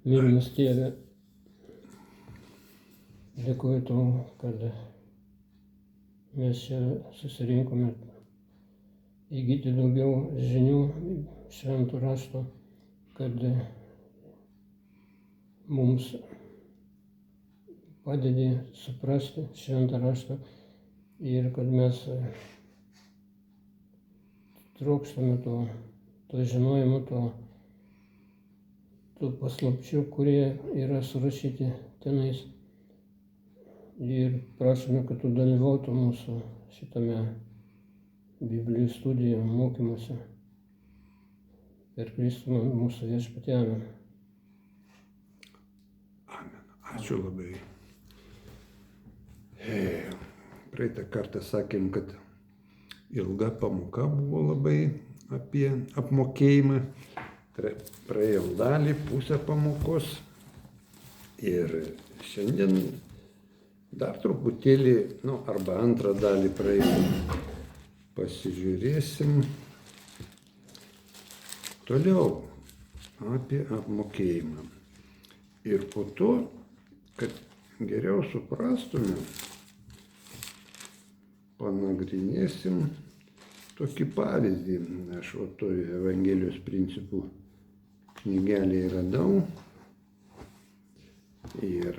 Mylimas Tėve, dėkuoju Tau, kad mes čia susirinkome įgyti daugiau žinių šventų rašto, kad mums padedi suprasti šventą raštą ir kad mes trokštame to žinojimo, tų paslapčių, kurie yra surašyti tenais. Ir prašome, kad Tu dalyvautum mūsų šitame Biblijos studijoje, mokymuose. Per Kristų mūsų Viešpatį. Amen. Amen. Ačiū labai. Praeitą kartą sakėm, kad ilga pamoka buvo labai apie apmokėjimą. Praėjom dalį, pusę pamokos. Ir šiandien dar truputėlį, arba antrą dalį praeisim. Pasižiūrėsim toliau apie apmokėjimą. Ir po to, kad geriau suprastume, panagrinėsim tokį pavyzdį. Aš toj Evangelijos principų knygelėje radau. Ir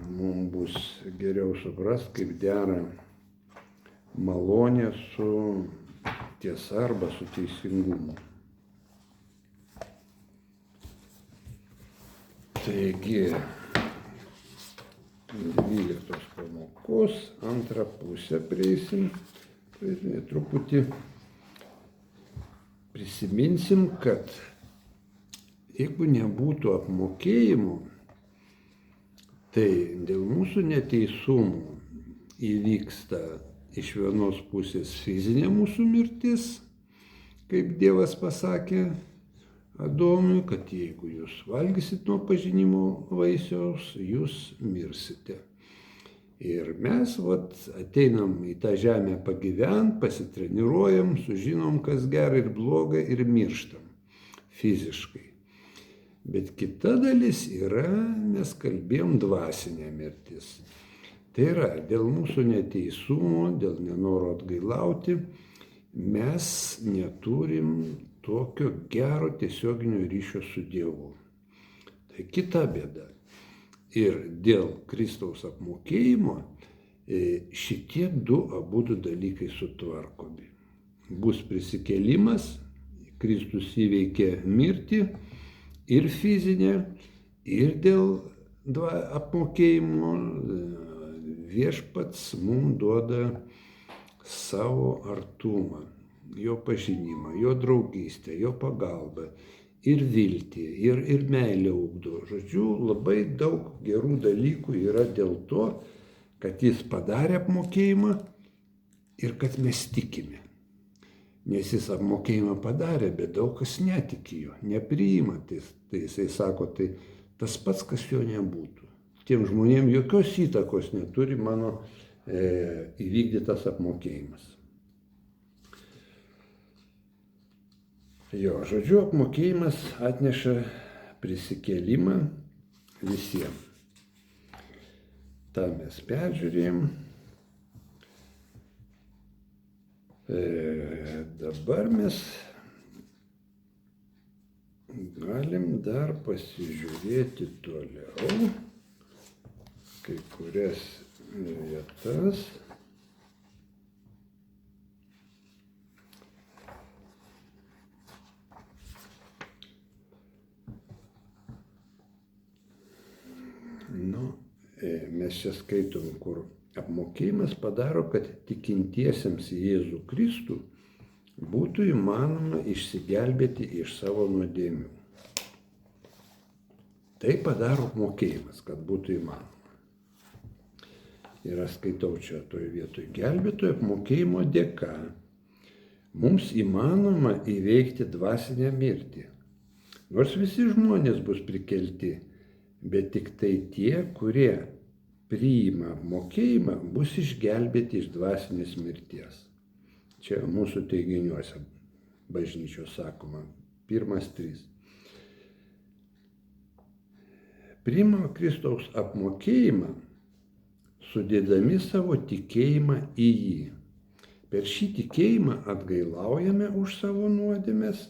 mums bus geriau suprast, kaip dera malonė su tiesa arba su teisingumu. Taigi, 12 pamokos, antrą pusę prieisim. Truputį prisiminsim, kad jeigu nebūtų apmokėjimų, tai dėl mūsų neteisumų įvyksta iš vienos pusės fizinė mūsų mirtis, kaip Dievas pasakė Adomui, kad jeigu jūs valgysit nuo pažinimo vaisiaus, jūs mirsite. Ir mes ateinam į tą žemę pagyvent, pasitreniruojam, sužinom, kas gera ir bloga ir mirštam fiziškai. Bet kita dalis yra, mes kalbėjom, dvasinė mirtis. Tai yra, dėl mūsų neteisumo, dėl nenoro atgailauti, mes neturim tokio gero tiesioginio ryšio su Dievu. Tai kita bėda. Ir dėl Kristaus apmokėjimo šitie abudu dalykai sutvarkomi. Bus prisikėlimas, Kristus įveikė mirtį ir fizinę, ir dėl apmokėjimo Viešpats mums duoda savo artumą, jo pažinimą, jo draugystę, jo pagalbą. Ir viltį, ir meilę ugdo. Žodžiu, labai daug gerų dalykų yra dėl to, kad jis padarė apmokėjimą ir kad mes tikime. Nes jis apmokėjimą padarė, bet daug kas netiki jo, nepriima. Tai jisai sako, tai tas pats, kas jo nebūtų. Tiem žmonėms jokios įtakos neturi mano įvykdytas apmokėjimas. Jo, žodžiu, apmokėjimas atneša prisikėlimą visiems. tą mes peržiūrėjom. Dabar mes galim dar pasižiūrėti toliau kai kurias vietas. Mes čia skaitom, kur apmokėjimas padaro, kad tikintiesiems į Jėzų Kristų būtų įmanoma išsigelbėti iš savo nuodėmių. Tai padaro apmokėjimas, kad būtų įmanoma. Ir aš skaitau čia toj vietoj gelbėtojo apmokėjimo dėka. Mums įmanoma įveikti dvasinę mirtį. Nors visi žmonės bus prikelti, bet tik tai tie, kurie priima apmokėjimą, bus išgelbėti iš dvasinės mirties. Čia mūsų teiginiuose bažnyčios sakoma, 1:3. priima Kristaus apmokėjimą, sudėdami savo tikėjimą į jį. Per šį tikėjimą atgailaujame už savo nuodėmes,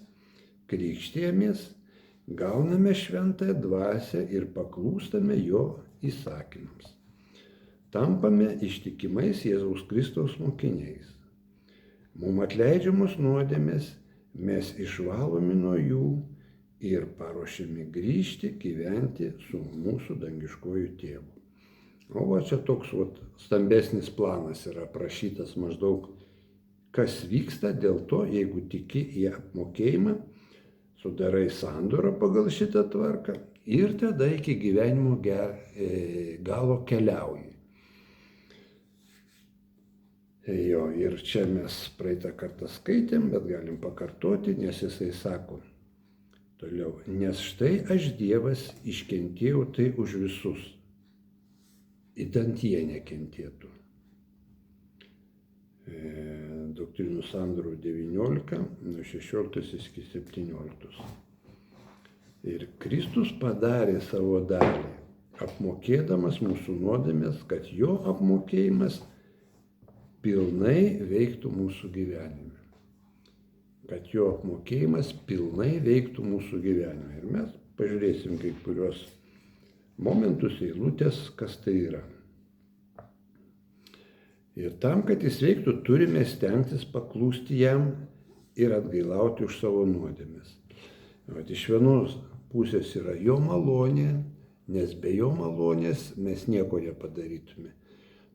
krikštijamės, gauname šventąją dvasią ir paklūstame jo įsakymams. Tampame ištikimais Jėzaus Kristaus mokiniais. Mums atleidžiamos nuodėmės, mes išvalomi nuo jų ir paruošiami grįžti gyventi su mūsų dangiškuoju tėvu. O va čia toks stambesnis planas yra aprašytas maždaug, kas vyksta dėl to, jeigu tiki į apmokėjimą, sudarai sandorą pagal šitą tvarką ir tada iki gyvenimo galo keliauji. Jo, ir čia mes praeitą kartą skaitėm, bet galim pakartoti, nes jisai sako toliau, nes štai aš Dievas iškentėjau tai už visus, idant jie nekentėtų. Doktrinų sandorų 19, nuo 16 iki 17. Ir Kristus padarė savo dalį, apmokėdamas mūsų nuodėmes, kad jo apmokėjimas pilnai veiktų mūsų gyvenime. Kad jo apmokėjimas pilnai veiktų mūsų gyvenime. Ir mes pažiūrėsim kai kurios momentus, eilutės, kas tai yra. Ir tam, kad jis veiktų, turime stengtis paklūsti jam ir atgailauti už savo nuodėmes. Iš vienos pusės yra jo malonė, nes be jo malonės mes nieko nepadarytume.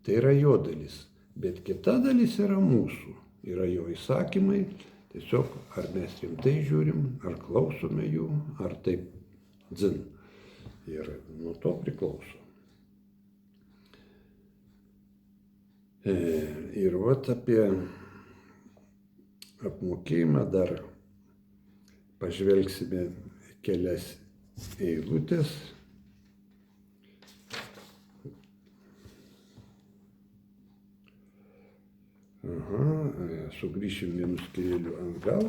Tai yra jo dalis. Bet kita dalis yra mūsų, yra jo įsakymai, tiesiog ar mes rimtai žiūrim, ar klausome jų, ar taip dzin. Ir nuo to priklauso. Ir apie apmokėjimą dar pažvelgsime kelias eilutės. Sugrįšim vienu skyreliu atgal.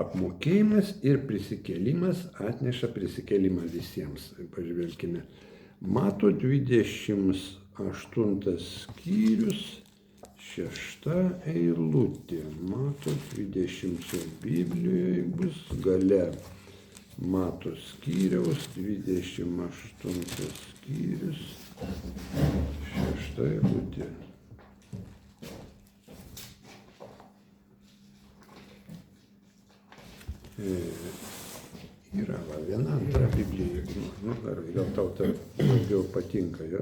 Apmokėjimas ir prisikėlimas atneša prisikėlimą visiems. Pažvelkime. Mato 28 skyrius, 6 eilutė. Mato 20 Biblijoje bus gale. Mato skyriaus 28 skyrius, 6 eilutė. Yra viena antra Biblija, gal tau tai daugiau patinka, jo?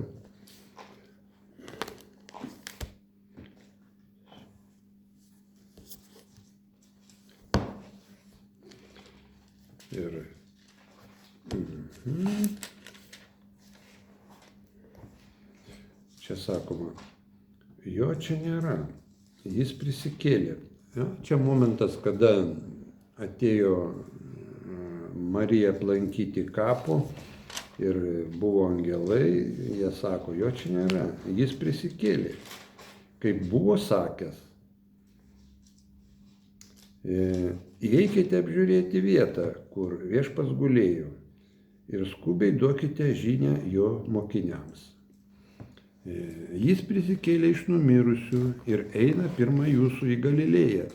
Ir čia sakoma, jo čia nėra, jis prisikėlė. Jo? Čia momentas, kada atėjo Marija aplankyti kapo ir buvo angelai, jie sako, jo čia nėra, jis prisikėlė, kaip buvo sakęs. Įeikite apžiūrėti vietą, kur viešpats gulėjo ir skubiai duokite žinią jo mokiniams. Jis prisikėlė iš numirusių ir eina pirma jūsų į Galilėją.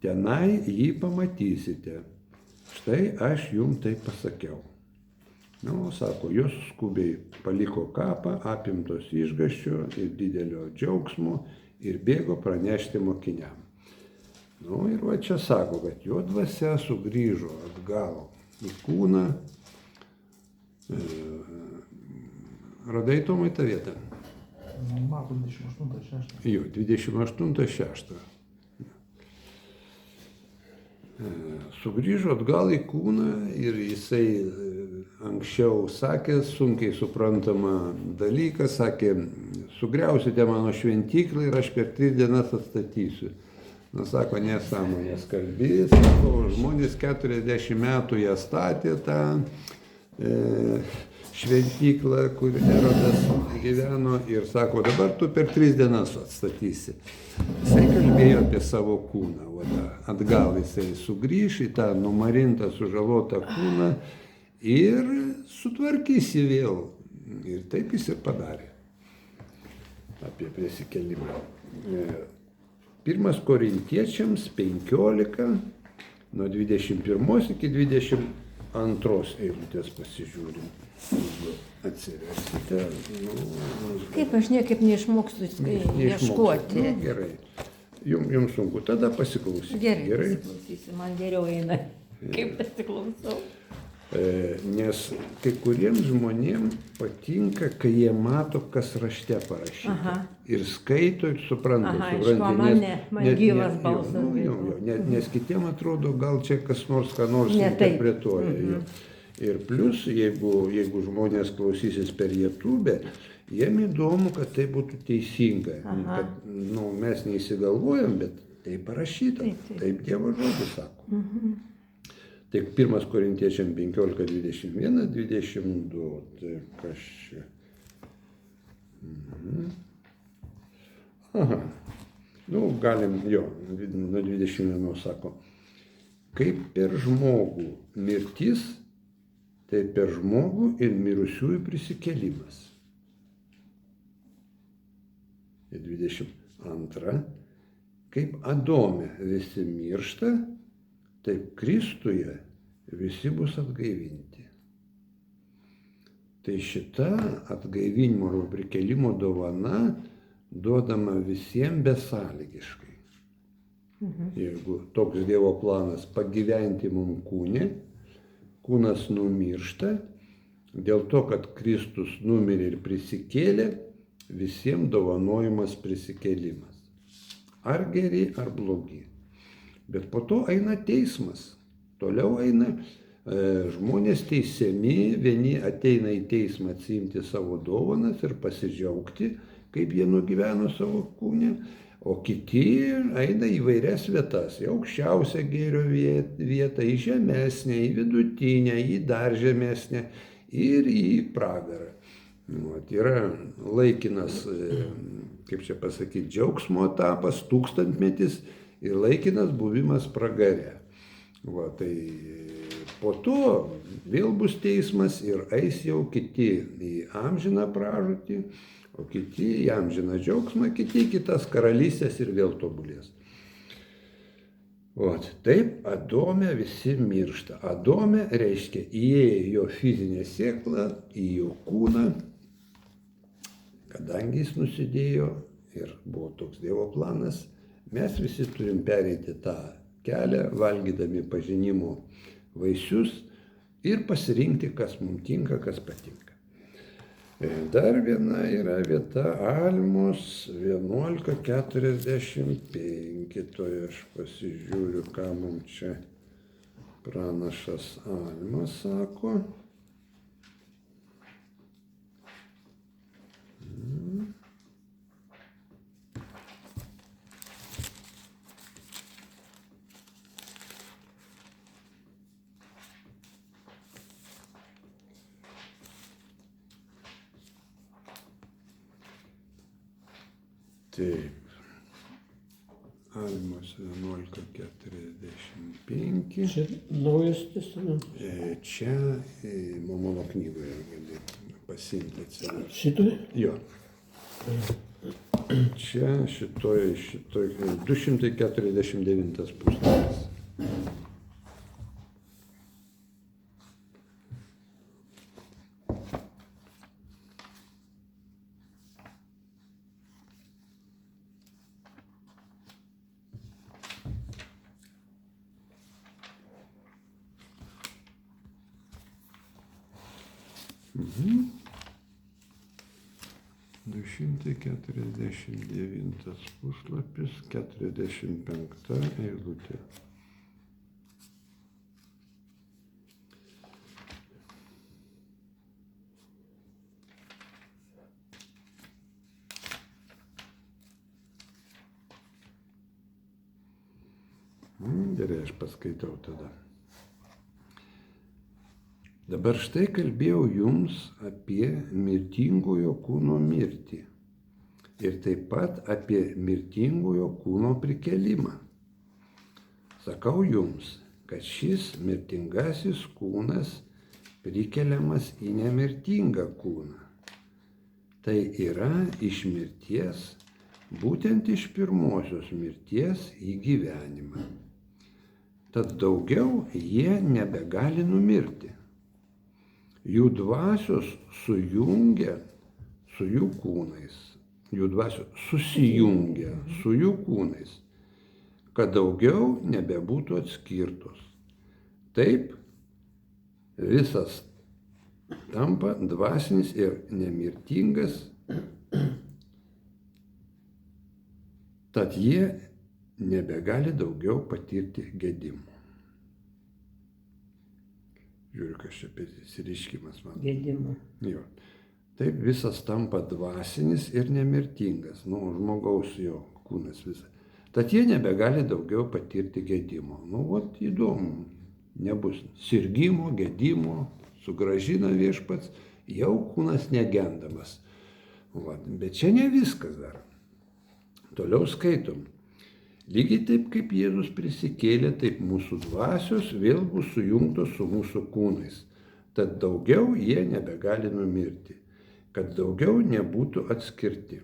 Tenai jį pamatysite. Štai aš jums tai pasakiau. Sako, jos skubiai paliko kapą, apimtos išgąsčio ir didelio džiaugsmo ir bėgo pranešti mokiniam. Ir va čia sako, kad jo dvasia sugrįžo atgal į kūną. Radai Tomai tą vietą? Mato 28.6. Jo, 28.6. Sugrįžo atgal į kūną ir jisai anksčiau sakė, sunkiai suprantamą dalyką, sakė, sugriausite mano šventyklą ir aš per 3 dienas atstatysiu. Sako, nesąmonės kalbi, sako, žmonės 40 metų ją statė tą šventyklą, kur Erodas gyveno ir sako, dabar tu per 3 dienas atstatysi. Jisai kalbėjo apie savo kūną, atgal jisai sugrįš į tą numarintą, sužalotą kūną ir sutvarkysi vėl. Ir taip jis ir padarė. Apie prisikėlimą. 1 Korintiečiams 15, nuo 21 iki 22 eilutės pasižiūrim. Jeigu atsiversite. Kaip aš niekaip neišmokstu ieškoti. Nu, gerai. Jums sunku, tada pasiklausyti. Gerai, pasiklausysiu, man geriau eina, kaip pasiklausau. Nes kai kuriems žmonėms patinka, kai jie mato, kas rašte parašyta. Aha. Ir skaito, ir supranta. Man gyvas balsas. Nes kitiems atrodo, gal čia kas nors ką nors Ne taip. interpretuoja. Ir plus, jeigu žmonės klausysis per YouTube, jiem įdomu, kad tai būtų teisinga. Kad, mes neįsigalvojam, bet tai parašyta. Taip Dievo žodis sako. Tai 1 Korintiečiam 15, 21, 22. Tai kas čia? Aha. Galim, nuo 21 sako. Kaip per žmogų mirtis, tai per žmogų ir mirusiųjų prisikėlimas. 22. Kaip Adome visi miršta, taip Kristuje visi bus atgaivinti. Tai šita atgaivinimo arba prikėlimo dovana duodama visiems besąlygiškai. Jeigu toks Dievo planas pagyventi mums kūne, kūnas numiršta, dėl to, kad Kristus numirė ir prisikėlė, visiems dovanojimas prisikėlimas. Ar geri, ar blogi. Bet po to eina teismas. Toliau eina žmonės teisiami, vieni ateina į teismą atsiimti savo dovanas ir pasidžiaugti, kaip jie nugyveno savo kūne, o kiti eina į vairias vietas, į aukščiausią gėrio vietą, į žemesnę, į vidutinę, į dar žemesnę ir į pragarą. Yra laikinas, kaip čia pasakyti, džiaugsmo etapas, tūkstantmetis, ir laikinas buvimas pragare. Tai po to vėl bus teismas ir eis jau kiti į amžiną pražūtį, o kiti į amžiną džiaugsmą, kiti kitas karalystės ir vėl tobulės. Taip Adome visi miršta. Adome reiškia įėjo jo fizinė sėkla, į jo kūną, kadangi jis nusidėjo ir buvo toks Dievo planas. Mes visi turim pereiti tą kelią, valgydami pažinimo vaisius ir pasirinkti, kas mums tinka, kas patinka. Dar viena yra vieta Almos 11:45. Toj aš pasižiūriu, ką mums čia pranašas Almas sako. Taip. Almos 11:45. Čia Naujas testamentas. Čia Mormono knygoje gali pasiimti atsiversti. Šitoj? Jo. Čia šitoj 249 puslapis. Mhm. 249 puslapis, 45 eilutė. Gerai, aš paskaitau tada. Dabar štai kalbėjau jums apie mirtingojo kūno mirtį ir taip pat apie mirtingojo kūno prikėlimą. Sakau jums, kad šis mirtingasis kūnas prikeliamas į nemirtingą kūną. Tai yra iš mirties, būtent iš pirmosios mirties į gyvenimą. Tad daugiau jie nebegali numirti. Jų dvasios sujungia su jų kūnais. Jų dvasios susijungia su jų kūnais, kad daugiau nebebūtų atskirtos. Taip visas tampa dvasinis ir nemirtingas, tad jie nebegali daugiau patirti gedimo. Žiūriu, kas čia prisiriškimas man. Gedimo. Jo. Taip visas tampa dvasinis ir nemirtingas, žmogaus jo kūnas visas. Tad jie nebegali daugiau patirti gedimo. Vat įdomu, nebus sirgimo, gedimo, sugrąžina viešpats, jau kūnas negendamas. Bet čia ne viskas dar. Toliau skaitom. Lygiai taip, kaip Jėzus prisikėlė, taip mūsų dvasios vėl bus sujungtos su mūsų kūnais. Tad daugiau jie nebegali numirti, kad daugiau nebūtų atskirti.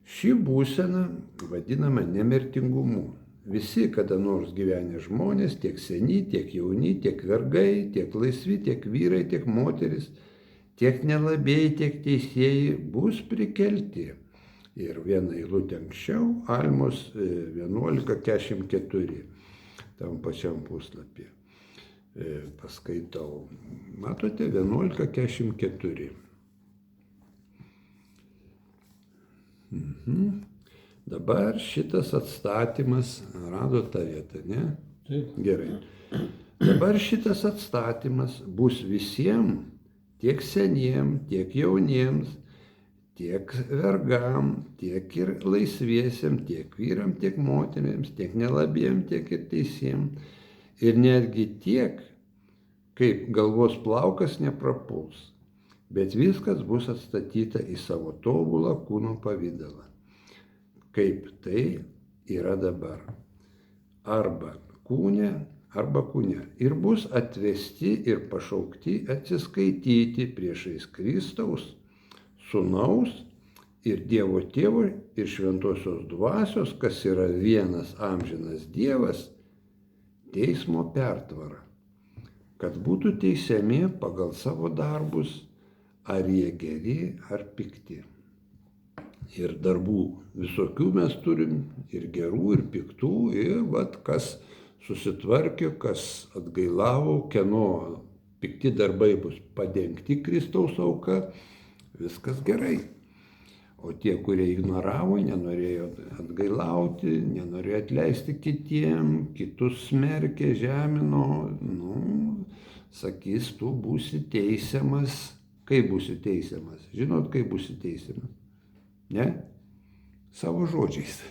Ši būsena vadinama nemirtingumu. Visi kada nors gyvenę žmonės, tiek seni, tiek jauni, tiek vergai, tiek laisvi, tiek vyrai, tiek moteris, tiek nelabieji, tiek teisieji bus prikelti. Ir vieną eilutę anksčiau, Almos 11:44, tam pačiam puslapyje. Paskaitau. Matote, 11:44. Dabar šitas atstatymas, rado tą vietą, ne? Taip. Gerai. Dabar šitas atstatymas bus visiems, tiek seniems, tiek jauniems, tiek vergam, tiek ir laisviesiems, tiek vyram, tiek moterims, tiek nelabiem, tiek ir teisiems. Ir netgi tiek, kaip galvos plaukas neprapuls. Bet viskas bus atstatyta į savo tobulą kūno pavydalą. Kaip tai yra dabar. Arba kūne, arba kūne. Ir bus atvesti ir pašaukti atsiskaityti priešais Kristaus, Sūnaus ir Dievo Tėvo ir Šventosios Dvasios, kas yra vienas amžinas Dievas, teismo pertvara, kad būtų teisiami pagal savo darbus, ar jie geri, ar pikti. Ir darbų visokių mes turim, ir gerų, ir piktų, ir kas susitvarkė, kas atgailavo, kieno pikti darbai bus padengti Kristaus auka, viskas gerai. O tie, kurie ignoravo, nenorėjo atgailauti, nenorėjo atleisti kitiem, kitus smerkė, žemino, sakys, tu būsi teisiamas. Kaip būsi teisiamas? Žinot, kaip būsi teisiamas? Ne? Savo žodžiais.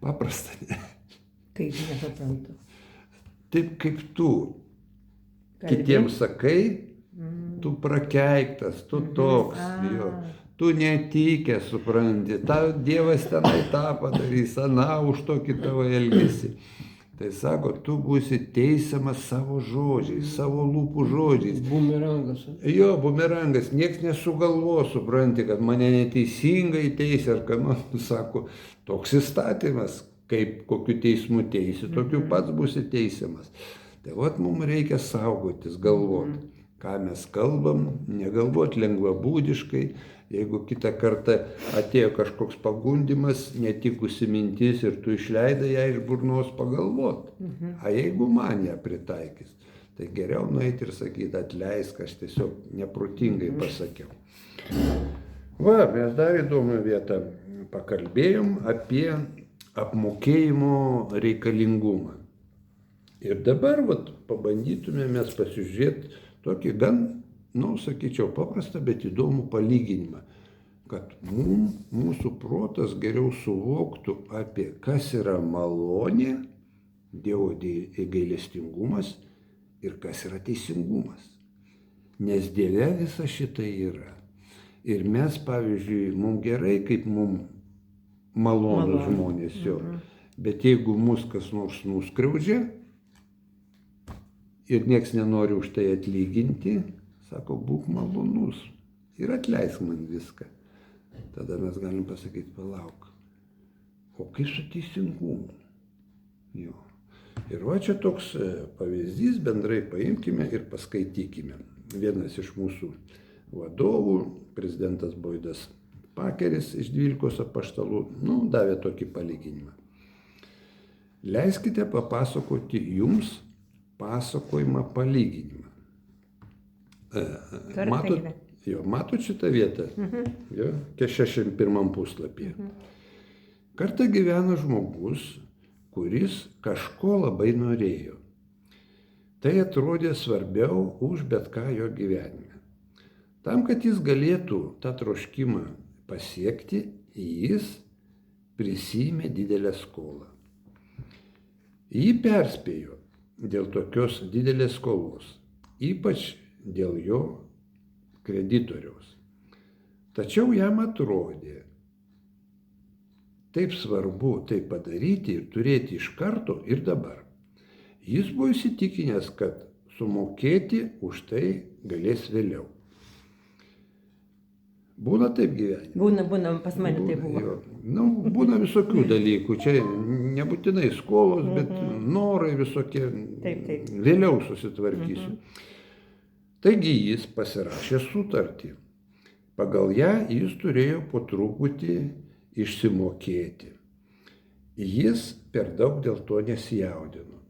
Paprasta, ne? Kaip nesuprantu. Taip kaip tu kitiems sakai, tu prakeiktas, tu toks, jo. Tu netikęs, supranti, tau Dievas tenai tą padarys, aną už tokį tavo elgesį. Tai sako, tu būsi teisiamas savo žodžiais, savo lūpų žodžiais. Bumerangas. Jo, bumerangas, nieks nesugalvo, supranti, kad mane neteisingai teisė, ar ką nors, sako, toks įstatymas, kaip kokiu teismu teisi, tokiu pats būsi teisiamas. Tai vat mums reikia saugotis, galvoti, ką mes kalbam, negalvoti lengvabūdiškai. Jeigu kitą kartą atėjo kažkoks pagundimas, netikusi mintis ir tu išleidai ją iš burnos, pagalvot. A jeigu man ją pritaikys, tai geriau nueiti ir sakyti, atleisk, aš tiesiog neprotingai pasakiau. Mes dar įdomią vietą pakalbėjom apie apmokėjimo reikalingumą. Ir dabar pabandytume mes pasižiūrėti tokį gan, sakyčiau, paprastą, bet įdomų palyginimą, kad mūsų protas geriau suvoktų apie kas yra malonė, Dievo gailestingumas ir kas yra teisingumas. Nes Dieve visa šita yra. Ir mes, pavyzdžiui, mums gerai, kaip mums malonus žmonės jo. Bet jeigu mus kas nors nuskriaudžia, ir nieks nenori už tai atlyginti, sako, būk malonus ir atleisk man viską. Tada mes galim pasakyti, palauk, o kaip su teisingumu? Jo. Ir va čia toks pavyzdys, bendrai paimkime ir paskaitykime. Vienas iš mūsų vadovų, prezidentas Boydas Pakeris iš 12 apaštalų, davė tokį palyginimą. Leiskite papasakoti jums pasakojimą palyginimą. Matot šitą vietą? Jo, 61 puslapyje. Kartą gyveno žmogus, kuris kažko labai norėjo. Tai atrodė svarbiau už bet ką jo gyvenime. Tam, kad jis galėtų tą troškimą pasiekti, jis prisiėmė didelę skolą. Jį perspėjo dėl tokios didelės skolos, ypač dėl jo kreditoriaus. Tačiau jam atrodė taip svarbu tai padaryti ir turėti iš karto ir dabar. Jis buvo įsitikinęs, kad sumokėti už tai galės vėliau. Būna taip gyvenime. Būna, pas mane tai buvo. Jo. Būna visokių dalykų. Čia nebūtinai skolos, bet norai visokie. Taip. Vėliau susitvarkysiu. Taigi jis pasirašė sutartį. Pagal ją jis turėjo po truputį išsimokėti. Jis per daug dėl to nesijaudino,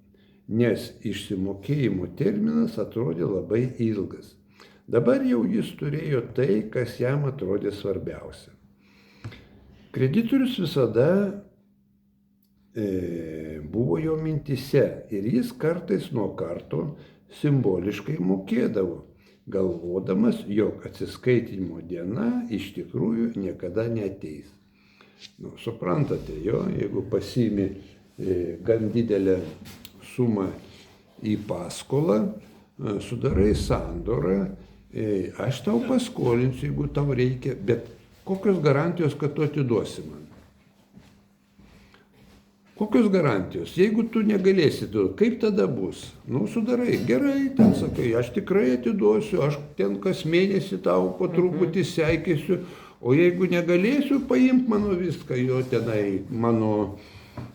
nes išsimokėjimo terminas atrodė labai ilgas. Dabar jau jis turėjo tai, kas jam atrodė svarbiausia. Kreditorius visada buvo jo mintyse ir jis kartais nuo karto simboliškai mokėdavo, galvodamas, jog atsiskaitymo diena iš tikrųjų niekada neateis. Suprantate, jeigu pasiimi gan didelę sumą į paskolą, sudarai sandorą, aš tau paskolinsiu, jeigu tau reikia, bet kokios garantijos, kad tu atiduosi man? Kokios garantijos? Jeigu tu negalėsi, kaip tada bus? Sudarai, gerai, ten sakai, aš tikrai atiduosiu, aš ten kas mėnesį tau po truputį seikėsiu, o jeigu negalėsiu, paimk mano viską, jo tenai, mano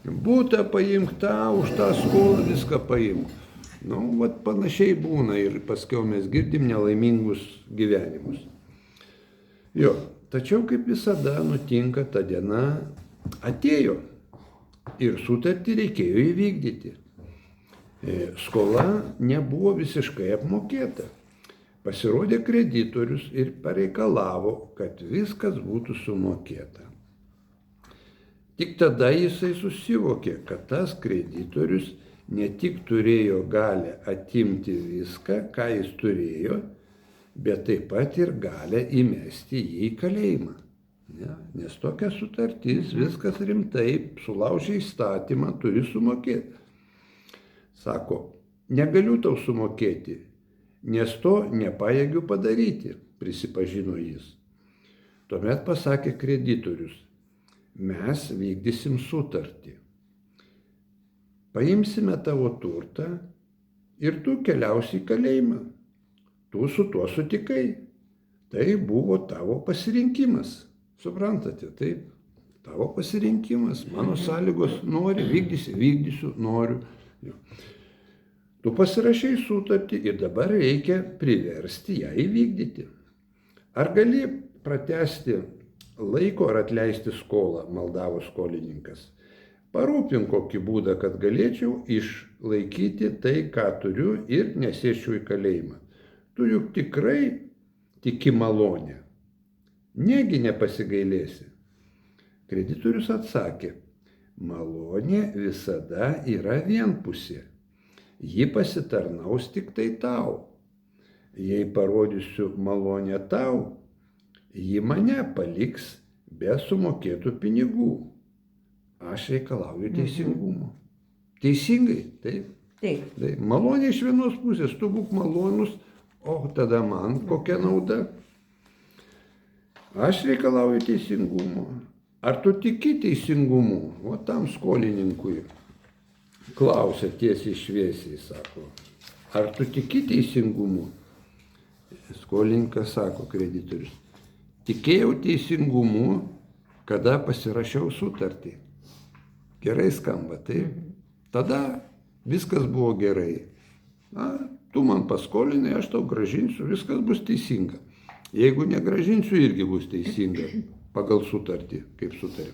butą paimk tą, už tą skolą viską paimk. Vat panašiai būna ir paskiau mes girdim nelaimingus gyvenimus. Jo, tačiau kaip visada nutinka, ta diena atėjo ir sutartį reikėjo įvykdyti. Skola nebuvo visiškai apmokėta. Pasirodė kreditorius ir pareikalavo, kad viskas būtų sumokėta. Tik tada jisai susivokė, kad tas kreditorius ne tik turėjo galę atimti viską, ką jis turėjo, bet taip pat ir galę įmesti jį į kalėjimą. Nes tokia sutartis, viskas rimtai, sulaužė įstatymą, turi sumokėti. Sako, negaliu tau sumokėti, nes to nepajėgiu padaryti, prisipažino jis. Tuomet pasakė kreditorius, mes vykdysim sutartį. Paimsime tavo turtą ir tu keliausi į kalėjimą. Tu su tuo sutikai. Tai buvo tavo pasirinkimas. Suprantate, taip? Tavo pasirinkimas, mano sąlygos nori, vykdysiu, noriu. Tu pasirašei sutartį ir dabar reikia priversti ją įvykdyti. Ar gali pratęsti laiko ar atleisti skolą, maldavo skolininkas. Parūpink kokį būdą, kad galėčiau išlaikyti tai, ką turiu ir nesėčiau į kalėjimą. Tu juk tikrai tiki malonę. Negi nepasigailėsi. Kreditorius atsakė, malonė visada yra vienpusė. Ji pasitarnaus tik tai tau. Jei parodysiu malonę tau, ji mane paliks be sumokėtų pinigų. Aš reikalauju teisingumo. Teisingai, taip? Taip. Malonė iš vienos pusės, tu būk malonus, o tada man kokia nauda? Aš reikalauju teisingumo. Ar tu tiki teisingumu? O tam skolininkui klausia tiesiai šviesiai, sako. Ar tu tiki teisingumu? Skolininkas sako, kreditorius. Tikėjau teisingumu, kada pasirašiau sutartį. Gerai skamba, taip? Tada viskas buvo gerai. Na, tu man paskolinai, aš tau gražinsiu, viskas bus teisinga. Jeigu negražinsiu, irgi bus teisinga pagal sutartį, kaip sutarė.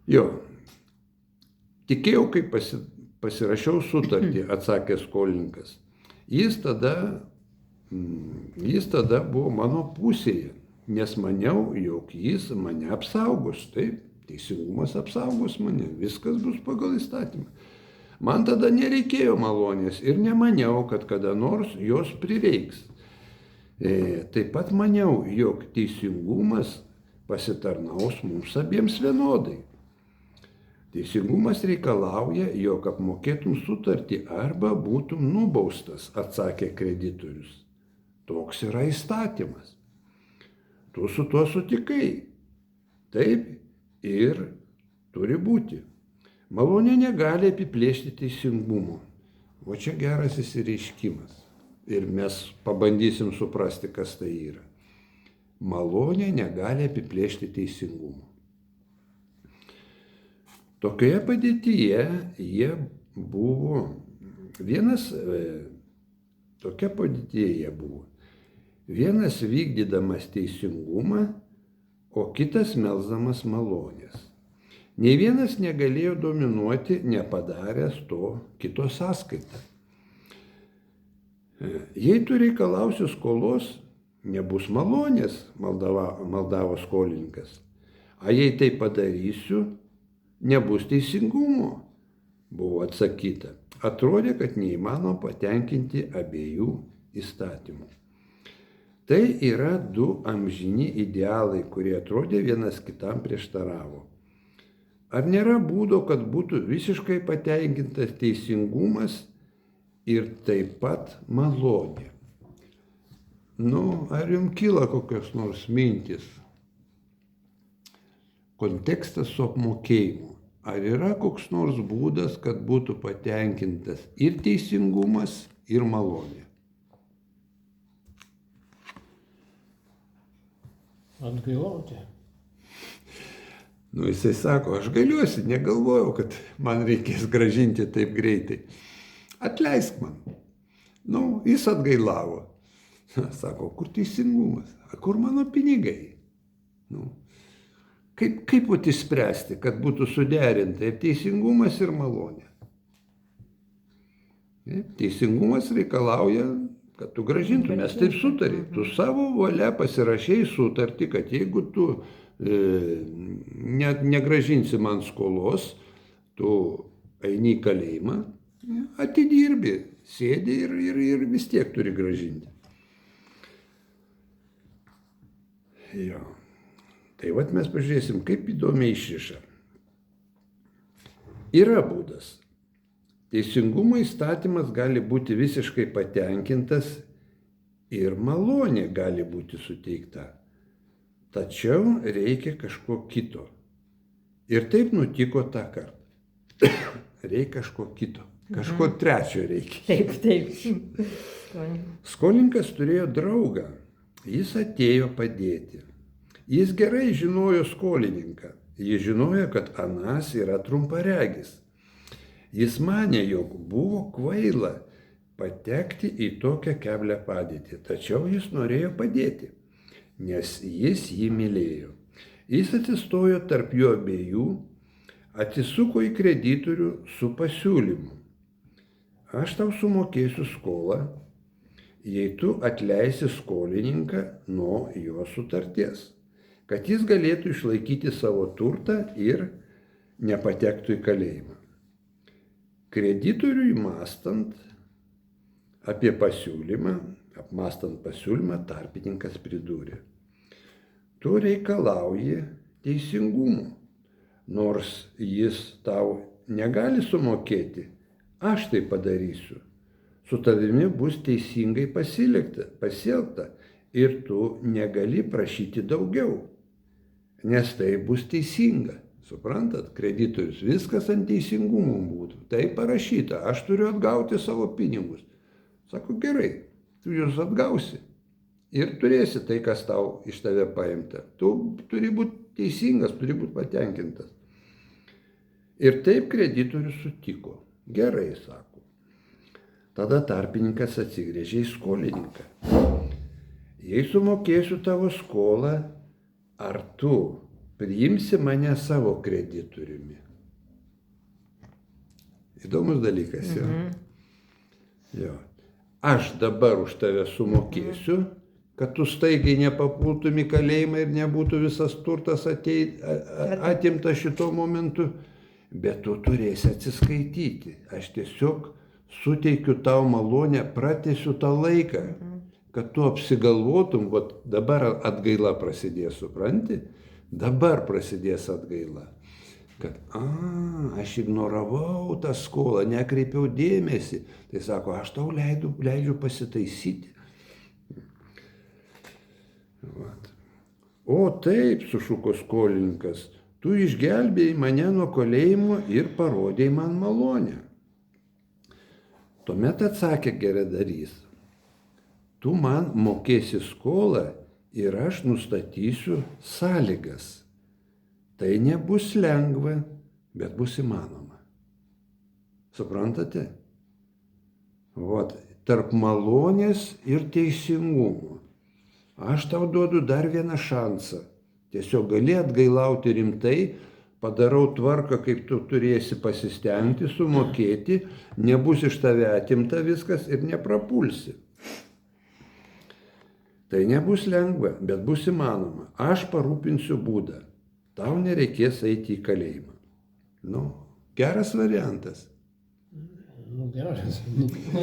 Jo, tikėjau, kai pasirašiau sutartį, atsakė skolininkas. Jis tada buvo mano pusėje, nes maniau, jog jis mane apsaugos. Taip, teisingumas apsaugos mane, viskas bus pagal įstatymą. Man tada nereikėjo malonės ir nemaniau, kad kada nors jos prireiks. Taip pat maniau, jog teisingumas pasitarnaus mums abiems vienodai. Teisingumas reikalauja, jog apmokėtum sutartį arba būtum nubaustas, atsakė kreditorius. Toks yra įstatymas. Tu su tuo sutikai. Taip ir turi būti. Malonė negali apiplėšti teisingumo. O čia geras išsireiškimas. Ir mes pabandysim suprasti, kas tai yra. Malonė negali apiplėšti teisingumo. Tokioje padėtyje jie buvo, vienas vykdydamas teisingumą, o kitas melsdamas malonės. Nei vienas negalėjo dominuoti, nepadaręs to kito sąskaitą. Jei tu reikalausi skolos, nebus malonės, maldavo skolininkas. A jei tai padarysiu, nebus teisingumo, buvo atsakyta. Atrodė, kad neįmanoma patenkinti abiejų įstatymų. Tai yra du amžini idealai, kurie atrodė vienas kitam prieštaravo. Ar nėra būdo, kad būtų visiškai patenkintas teisingumas ir taip pat malonė? Ar jums kyla kokios nors mintis? Kontekstas su apmokėjimu. Ar yra koks nors būdas, kad būtų patenkintas ir teisingumas, ir malonė? Atgailauti. Jisai sako, aš gailiuosi, negalvojau, kad man reikės gražinti taip greitai. Atleisk man. Jis atgailavo. Sako, kur teisingumas? Kur mano pinigai? Kaip išspręsti, kad būtų suderinta ir teisingumas, ir malonė? Teisingumas reikalauja, kad tu gražintum, mes taip sutarė. Tu savo valia pasirašei sutartį, kad jeigu tu negražinsi man skolos, tu eini į kalėjimą, atidirbi, sėdi ir vis tiek turi gražinti. Jo. Tai mes pažiūrėsim, kaip įdomiai išriša. Yra būdas. Teisingumo įstatymas gali būti visiškai patenkintas ir malonė gali būti suteikta. Tačiau reikia kažko kito. Ir taip nutiko tą kartą. Reikia kažko kito. Kažko trečio reikia. Taip. Skolininkas turėjo draugą. Jis atėjo padėti. Jis gerai žinojo skolininką. Jis žinojo, kad anas yra trumparegis. Jis manė, jog buvo kvaila patekti į tokią keblią padėtį. Tačiau jis norėjo padėti, nes jis jį mylėjo. Jis atsistojo tarp jų abiejų, atsisuko į kreditorių su pasiūlymu. Aš tau sumokėsiu skolą, jei tu atleisi skolininką nuo jo sutarties, kad jis galėtų išlaikyti savo turtą ir nepatektų į kalėjimą. Kreditoriui apmąstant pasiūlymą, tarpininkas pridūrė. Tu reikalauji teisingumo, nors jis tau negali sumokėti, aš tai padarysiu. Su tavimi bus teisingai pasielgta ir tu negali prašyti daugiau, nes tai bus teisinga. Suprantat, kreditorius, viskas ant teisingumo būtų. Tai parašyta, aš turiu atgauti savo pinigus. Sako, gerai, tu juos atgausi ir turėsi tai, kas tau iš tave paimta. Tu turi būti teisingas, turi būti patenkintas. Ir taip kreditorius sutiko. Gerai, sako. Tada tarpininkas atsigręžė į skolininką. Jei sumokėsiu tavo skolą, ar tu priimsi mane savo kreditoriumi? Įdomus dalykas, jo. Jo. Aš dabar už tave sumokėsiu, kad tu staigiai nepapultum į kalėjimą ir nebūtų visas turtas atimtas šito momentu, bet tu turėsi atsiskaityti. Aš tiesiog suteikiu tau malonę, pratęsiu tą laiką, kad tu apsigalvotum, vat dabar atgaila prasidės, supranti? Dabar prasidės atgaila. Kad, aš ignoravau tą skolą, nekreipiau dėmesį. Tai sako, aš tau leidžiu pasitaisyti. Vat. O taip, sušuko skolininkas, tu išgelbėjai mane nuo kalėjimo ir parodėjai man malonę. Tuomet atsakė geradarys, tu man mokėsi skolą ir aš nustatysiu sąlygas. Tai nebus lengva, bet bus įmanoma. Suprantate? Vat, tarp malonės ir teisingumo. Aš tau duodu dar vieną šansą. Tiesiog gali atgailauti rimtai, padarau tvarką, kaip tu turėsi pasistengti, sumokėti, nebus iš tave atimta viskas ir neprapulsi. Tai nebus lengva, bet bus įmanoma. Aš parūpinsiu būdą. Tau nereikės eiti į kalėjimą. Nu, geras variantas. Nu, geras.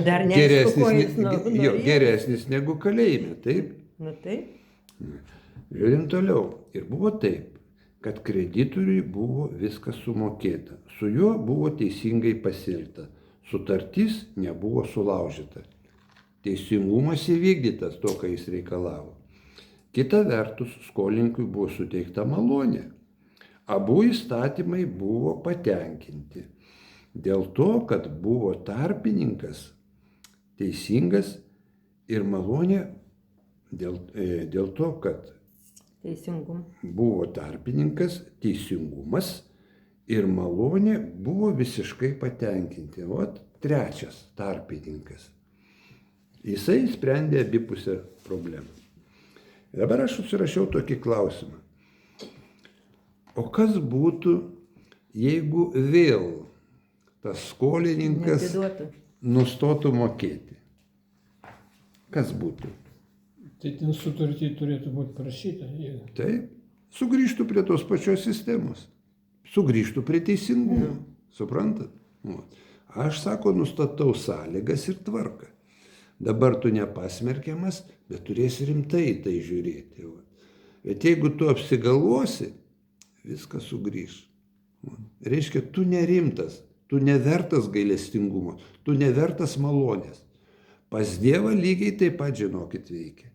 Dar neaišku, ko jis norėjo. Geresnis negu kalėjime, taip? Nu taip. Žiūrim toliau. Ir buvo taip, kad kreditoriui buvo viskas sumokėta. Su juo buvo teisingai pasielgta. Sutartis nebuvo sulaužyta. Teisingumas įvykdytas to, ką jis reikalavo. Kita vertus, skolininkui buvo suteikta malonė. Abu įstatymai buvo patenkinti. Dėl to, kad buvo tarpininkas teisingas ir malonė, dėl to, kad buvo tarpininkas teisingumas ir malonė buvo visiškai patenkinti. O trečias tarpininkas. Jisai sprendė abipusę problemą. Dabar aš susirašiau tokį klausimą. O kas būtų, jeigu vėl tas skolininkas nustotų mokėti? Kas būtų? Tai ten sutartį turėtų būti parašyta. Taip, sugrįžtų prie tos pačios sistemos. Sugrįžtų prie teisingumo. Suprantat? Aš, sako, nustatau sąlygas ir tvarką. Dabar tu nepasmerkiamas, bet turėsi rimtai į tai žiūrėti. Bet jeigu tu apsigalvosi, viskas sugrįž. Reiškia, tu nerimtas, tu nevertas gailestingumo, tu nevertas malonės. Pas Dievą lygiai taip pat, žinokit, veikia.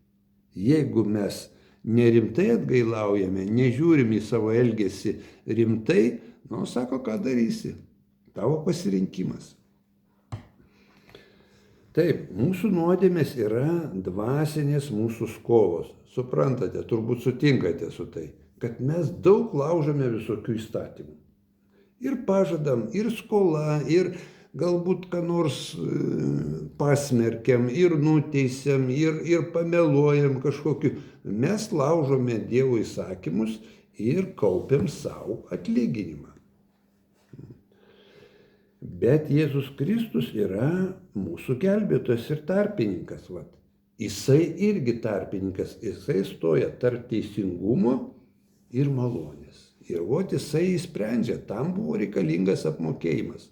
Jeigu mes nerimtai atgailaujame, nežiūrim į savo elgesį rimtai, sako, ką darysi? Tavo pasirinkimas. Taip, mūsų nuodėmės yra dvasinės mūsų skolos. Suprantate, turbūt sutinkate su tai, kad mes daug laužome visokių įstatymų. Ir pažadam, ir skola, ir galbūt ką nors pasmerkiam, ir nuteisiam, ir pameluojam kažkokiu. Mes laužome Dievo įsakymus ir kaupiam savo atlyginimą. Bet Jėzus Kristus yra mūsų gelbėtojas ir tarpininkas. Jisai irgi tarpininkas, jisai stoja tarp teisingumo ir malonės. Ir jisai įsprendžia, tam buvo reikalingas apmokėjimas.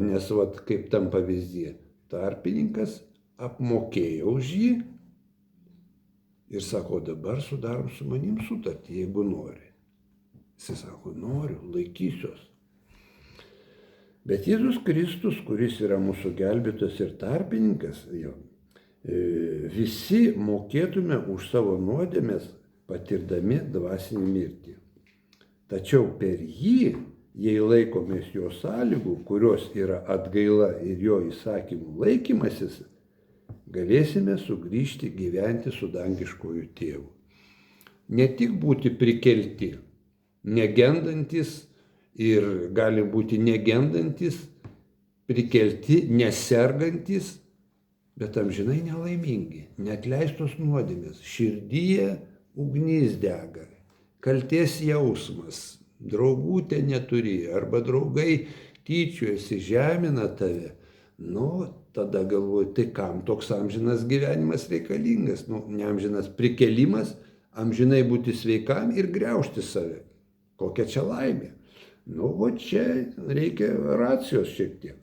Nes kaip tam pavyzdyje, tarpininkas apmokėjo už jį ir sako, dabar sudarom su manim sutartį, jeigu nori. Jisai sako, noriu, laikysiuos. Bet Jėzus Kristus, kuris yra mūsų gelbėtojas ir tarpininkas, visi mokėtume už savo nuodėmes, patirdami dvasinį mirtį. Tačiau per jį, jei laikomės jo sąlygų, kurios yra atgaila ir jo įsakymų laikymasis, galėsime sugrįžti gyventi su dangiškuoju tėvu. Ne tik būti prikelti, negendantis ir gali būti negendantis, prikelti, nesergantis, bet amžinai nelaimingi, neatleistos nuodėmės, širdyje ugnis dega, kaltės jausmas, draugų ten neturi, arba draugai tyčiojasi, žemina tave. Nu, tada galvoju, tai kam toks amžinas gyvenimas reikalingas? Nu, neamžinas prikelimas, amžinai būti sveikam ir griaužti save. Kokia čia laimė? Nu, o čia reikia racijos šiek tiek.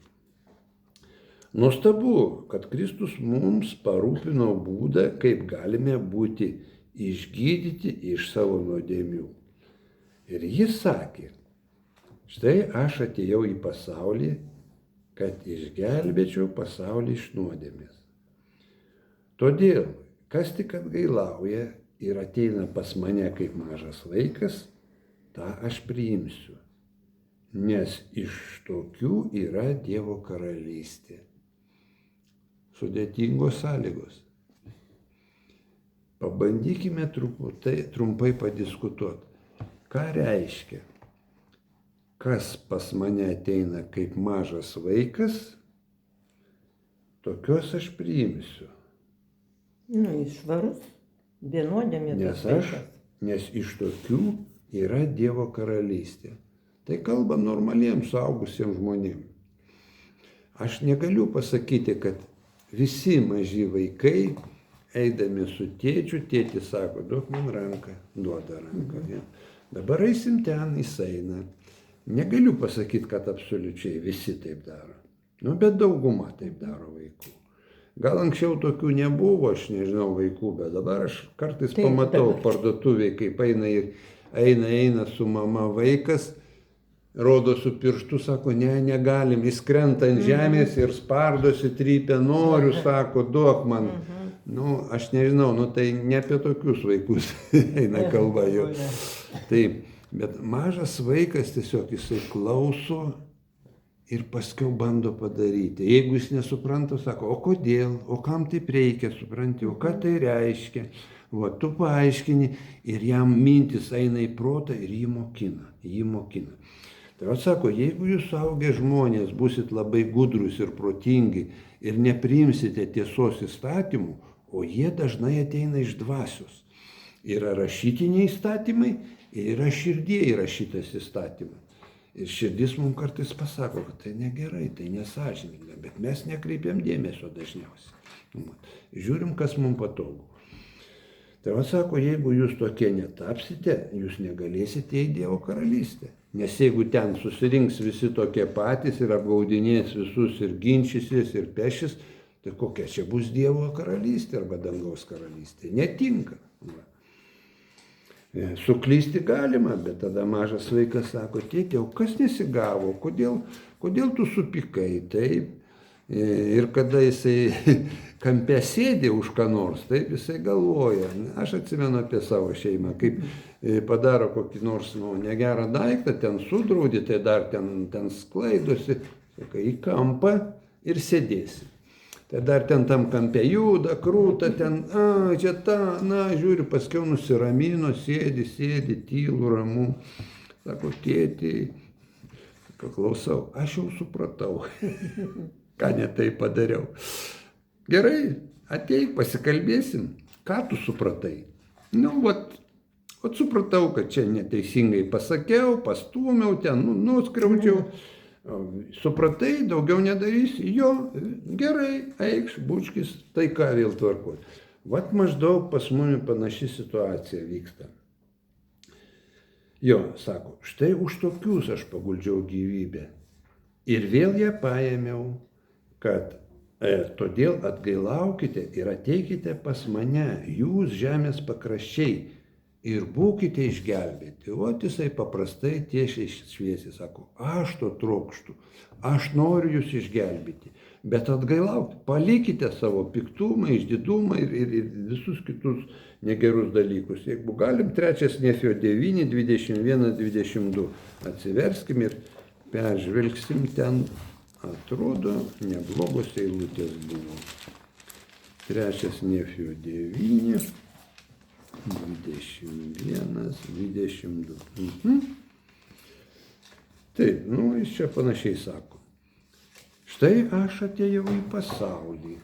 Nuostabu, kad Kristus mums parūpino būdą, kaip galime būti išgydyti iš savo nuodėmių. Ir jis sakė, štai aš atėjau į pasaulį, kad išgelbėčiau pasaulį iš nuodėmės. Todėl, kas tik atgailauja ir ateina pas mane kaip mažas vaikas, tą aš priimsiu, nes iš tokių yra Dievo karalystė. Sudėtingos sąlygos. Pabandykime trumpai padiskutuoti. Ką reiškia? Kas pas mane ateina kaip mažas vaikas, tokios aš priimsiu. Nu, išvarus, vienodėmė tas vaikas. Nes iš tokių yra Dievo karalystė. Tai kalba normaliems suaugusiems žmonėms. Aš negaliu pasakyti, kad visi maži vaikai, eidami su tėčiu, tėtis sako, duok man ranką, duoda ranką. Ja. Dabar eisim ten, jis eina. Negaliu pasakyti, kad absoliučiai visi taip daro. Nu, bet dauguma taip daro vaikų. Gal anksčiau tokių nebuvo, aš nežinau vaikų, bet dabar aš kartais pamatau parduotuvėje, kaip eina su mama vaikas, rodo su pirštu, sako, negalim, jis krenta ant žemės ir spardosi, trypia, noriu, sako, duok man. Nu, aš nežinau, tai ne apie tokius vaikus eina kalba jau. Taip, bet mažas vaikas tiesiog jisai klauso ir paskiau bando padaryti. Jeigu jis nesupranta, sako, o kodėl, o kam taip reikia, supranti, o ką tai reiškia. Va, tu paaiškini ir jam mintis eina į protą ir jį mokina. Tai va sako, jeigu jūs suaugę žmonės būsit labai gudrus ir protingi ir nepriimsite tiesos įstatymų, o jie dažnai ateina iš dvasios. Yra rašytiniai įstatymai ir yra širdie įrašytas įstatymas. Ir širdis mums kartais pasako, kad tai negerai, tai nesąžininga, bet mes nekreipiam dėmesio dažniausiai. Žiūrim, kas mums patogu. Tai va sako, jeigu jūs tokie netapsite, jūs negalėsite į Dievo karalystę. Nes jeigu ten susirinks visi tokie patys ir apgaudinės visus ir ginčysis ir pešis, tai kokia čia bus Dievo karalystė arba dangaus karalystė? Netinka. Suklysti galima, bet tada mažas vaikas sako, tėti, o kas nesigavo, kodėl tu supykai taip? Ir kada jisai kampe sėdė už ką nors, taip jisai galvoja. Aš atsimenu apie savo šeimą, kaip padaro kokį nors negerą daiktą, ten sudraudė, tai dar ten sklaidosi, sakai, į kampą ir sėdėsi. Tai dar ten tam kampe juda, krūta, ten, čia ta, žiūri, paskiau nusiramino, sėdi, tylų, ramu. Sako, tėti, klausau, aš jau supratau, ką ne tai padariau. Gerai, ateik, pasikalbėsim, ką tu supratai. Nu, vat supratau, kad čia neteisingai pasakiau, pastūmiau ten, nuskriaudžiau. Supratai, daugiau nedarysi, jo, gerai, eikš, bučkis, tai ką vėl tvarkuoti. Vat maždaug pas mumi panaši situacija vyksta. Jo, sako, štai už tokius aš paguldžiau gyvybę. Ir vėl ją paėmiau, kad todėl atgailaukite ir ateikite pas mane, jūs žemės pakraščiai, ir būkite išgelbėti. O jisai paprastai tiesiai šviesiai sako, aš to trokštu, aš noriu jūs išgelbėti. Bet atgailaukite, palikite savo piktumą, išdidumą ir visus kitus negerus dalykus. Jeigu galim, 3 Nefio 9, 21, 22. Atsiverskim ir peržvelgsim, ten atrodo neblogos eilutės buvo. 3 Nefio 9, 21, 22. Taip, jis čia panašiai sako. Štai aš atėjau į pasaulį,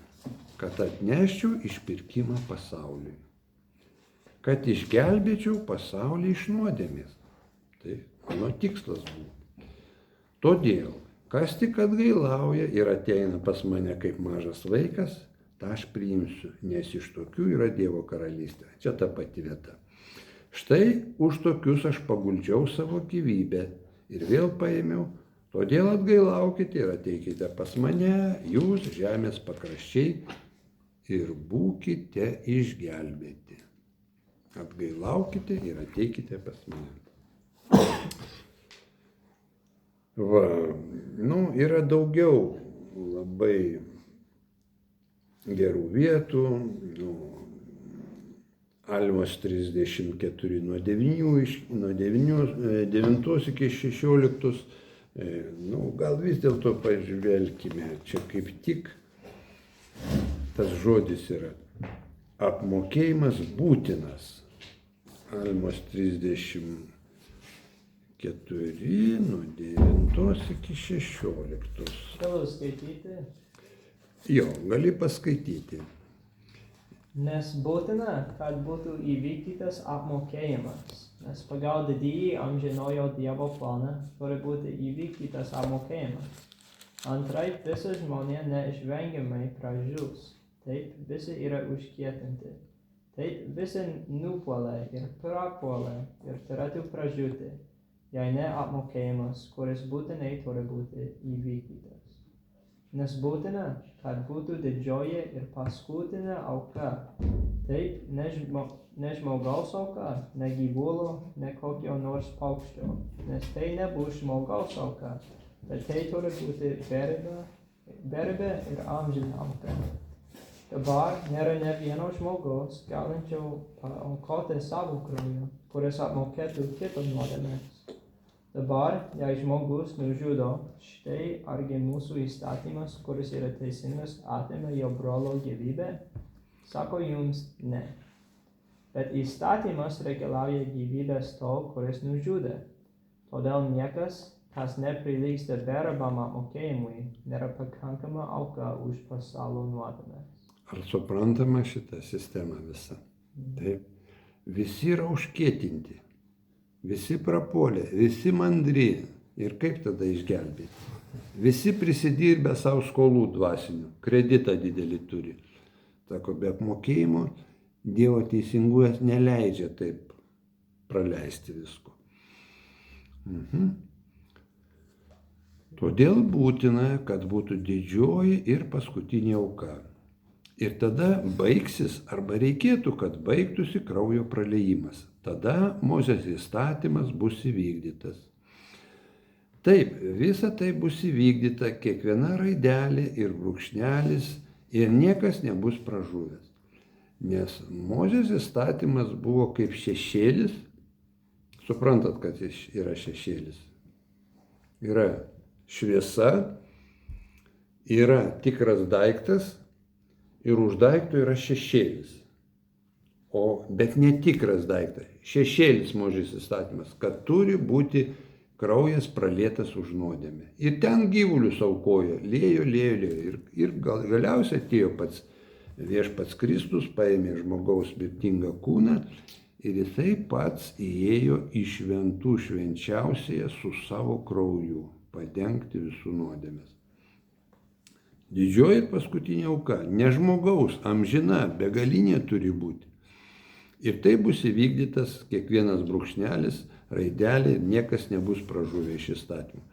kad atneščiau išpirkimą pasauliui, kad išgelbėčiau pasaulį iš nuodėmės. Tai mano tikslas buvo. Todėl, kas tik atgailauja ir ateina pas mane kaip mažas vaikas, tą aš priimsiu, nes iš tokių yra Dievo karalystė. Čia ta pati vieta. Štai už tokius aš paguldžiau savo gyvybę ir vėl paėmiau. Todėl atgailaukite ir ateikite pas mane, jūs žemės pakraščiai, ir būkite išgelbėti. Atgailaukite ir ateikite pas mane. Yra daugiau labai gerų vietų. Almos 34 nuo 9 iki 16. Gal vis dėlto pažvelkime, čia kaip tik tas žodis yra apmokėjimas būtinas. Almos 34 nuo 9 iki 16. Galiu skaityti? Jo, gali paskaityti. Nes būtina, kad būtų įvykdytas apmokėjimas. Nes pagal didįjį amžinojo Dievo planą turi būti įvykdytas apmokėjimas. Antraip visi žmonės neišvengiamai pražus. Taip visi yra užkietinti. Taip visi nupuolė ir prapuolė ir turėtų pražūti, jei ne apmokėjimas, kuris būtinai turi būti įvykdytas. Nes būtina, kad būtų didžioji ir paskutinė auka. Taip, ne žmogaus auka, ne gyvulo, ne kokio nors paukščio. Nes tai nebus žmogaus auka, bet tai turi būti beribė ir amžina auka. Dabar nėra ne vieno žmogaus galinčio paaukoti savo kraują, kuris apmokėtų kito nuodėmes. Dabar, jei žmogus nužudo, štai argi mūsų įstatymas, kuris yra teisingas, atima jo brolio gyvybę? Sako jums ne. Bet įstatymas reikalauja gyvybės to, kuris nužudė. Todėl niekas, kas neprilygsta berabam apmokėjimui, nėra pakankama auka už pasaulio nuodėmes. Ar suprantama šita sistema visa? Taip. Visi yra užkietinti. Visi prapuolė, visi mandri. Ir kaip tada išgelbėti? Visi prisidirbę savo skolų dvasinių, kreditą didelį turi. Sako, be apmokėjimo Dievo teisingumas neleidžia taip praleisti visko. Todėl būtina, kad būtų didžioji ir paskutinė auka. Ir tada baigsis, arba reikėtų, kad baigtųsi kraujo praleijimas. Tada Mozės įstatymas bus įvykdytas. Taip, visa tai bus įvykdyta, kiekviena raidelė ir brūkšnelis, ir niekas nebus pražuvęs. Nes Mozės įstatymas buvo kaip šešėlis. Suprantat, kad yra šešėlis. Yra šviesa, yra tikras daiktas ir už daikto yra šešėlis. Bet netikras daiktas. Šešėlis Mozės įstatymas, kad turi būti kraujas pralietas už nuodėmę. Ir ten gyvulius aukojo, liejo. Ir galiausiai atėjo pats viešpats Kristus, paėmė žmogaus mirtingą kūną ir jisai pats įėjo į šventų švenčiausiąją su savo krauju, padengti visų nuodėmės. Didžioji ir paskutinė auka, ne žmogaus, amžina, begalinė turi būti. Ir tai bus įvykdytas kiekvienas brūkšnelis, raidelė, ir niekas nebus pražuvę iš įstatymų.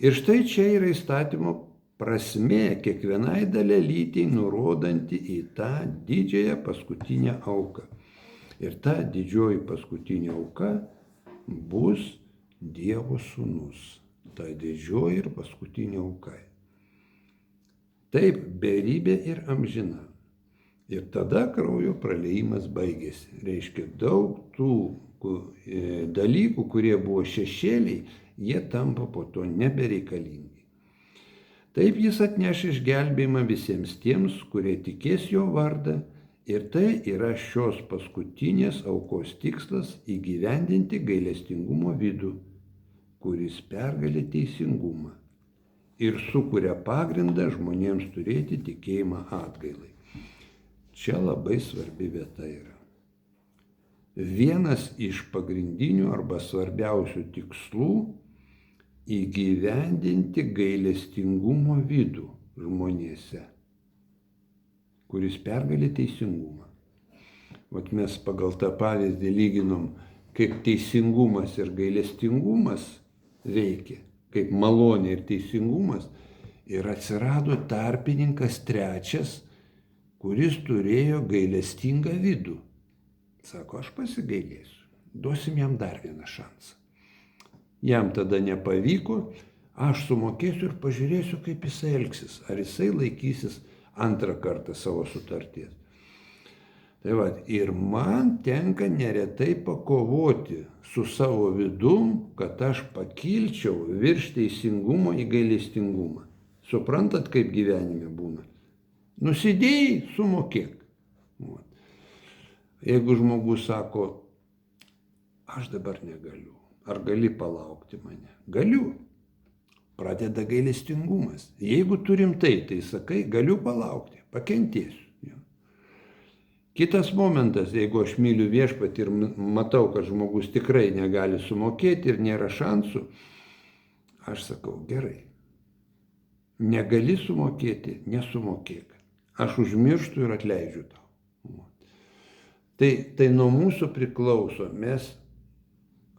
Ir štai čia yra įstatymo prasmė, kiekvienai dalelytei nurodanti į tą didžiąją paskutinę auką. Ir ta didžioji paskutinė auka bus Dievo sūnus. Ta didžioji ir paskutinė auka. Taip, beribė ir amžina. Ir tada kraujo praleidimas baigėsi. Reiškia, daug tų dalykų, kurie buvo šešėliai, jie tampa po to nebereikalingi. Taip jis atneš išgelbėjimą visiems tiems, kurie tikės jo vardą, ir tai yra šios paskutinės aukos tikslas įgyvendinti gailestingumo vidų, kuris pergalė teisingumą ir sukuria pagrindą žmonėms turėti tikėjimą atgailai. Čia labai svarbi vieta yra. Vienas iš pagrindinių arba svarbiausių tikslų - įgyvendinti gailestingumo vidų žmonėse, kuris pergalė teisingumą. Vat mes pagal tą pavyzdį lyginom, kaip teisingumas ir gailestingumas veikia, kaip malonė ir teisingumas, ir atsirado tarpininkas trečias, kuris turėjo gailestingą vidų. Sako, aš pasigailėsiu, duosim jam dar vieną šansą. Jam tada nepavyko, aš sumokėsiu ir pažiūrėsiu, kaip jisai elgsis, ar jisai laikysis antrą kartą savo sutarties. Tai va, ir man tenka neretai pakovoti su savo vidum, kad aš pakilčiau virš teisingumo į gailestingumą. Suprantat, kaip gyvenime būna? Nusidėjai, sumokėk. Jeigu žmogus sako, aš dabar negaliu, ar gali palaukti mane? Galiu. Pradeda gailestingumas. Jeigu turim tai sakai, galiu palaukti, pakentėsiu. Kitas momentas, jeigu aš myliu viešpatį ir matau, kad žmogus tikrai negali sumokėti ir nėra šansų, aš sakau, gerai, negali sumokėti, nesumokėk. Aš užmirštu ir atleidžiu tau. Tai nuo mūsų priklauso,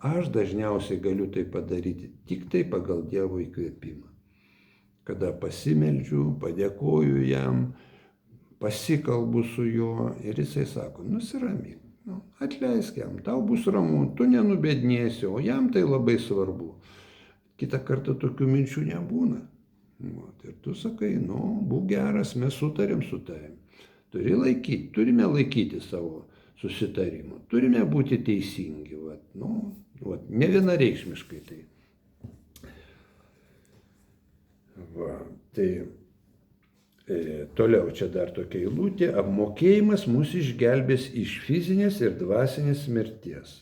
aš dažniausiai galiu tai padaryti tik tai pagal Dievo įkvėpimą. Kada pasimeldžiu, padėkoju jam, pasikalbu su juo ir jisai sako, nusiramink, atleisk jam, tau bus ramu, tu nenubėdnėsi, o jam tai labai svarbu. Kitą kartą tokių minčių nebūna. Ir tu sakai, būk geras, mes sutarėm su tavim. Turime laikyti savo susitarimų, turime būti teisingi, ne vienareikšmiškai tai. Toliau čia dar tokia eilutė, apmokėjimas mus išgelbės iš fizinės ir dvasinės mirties.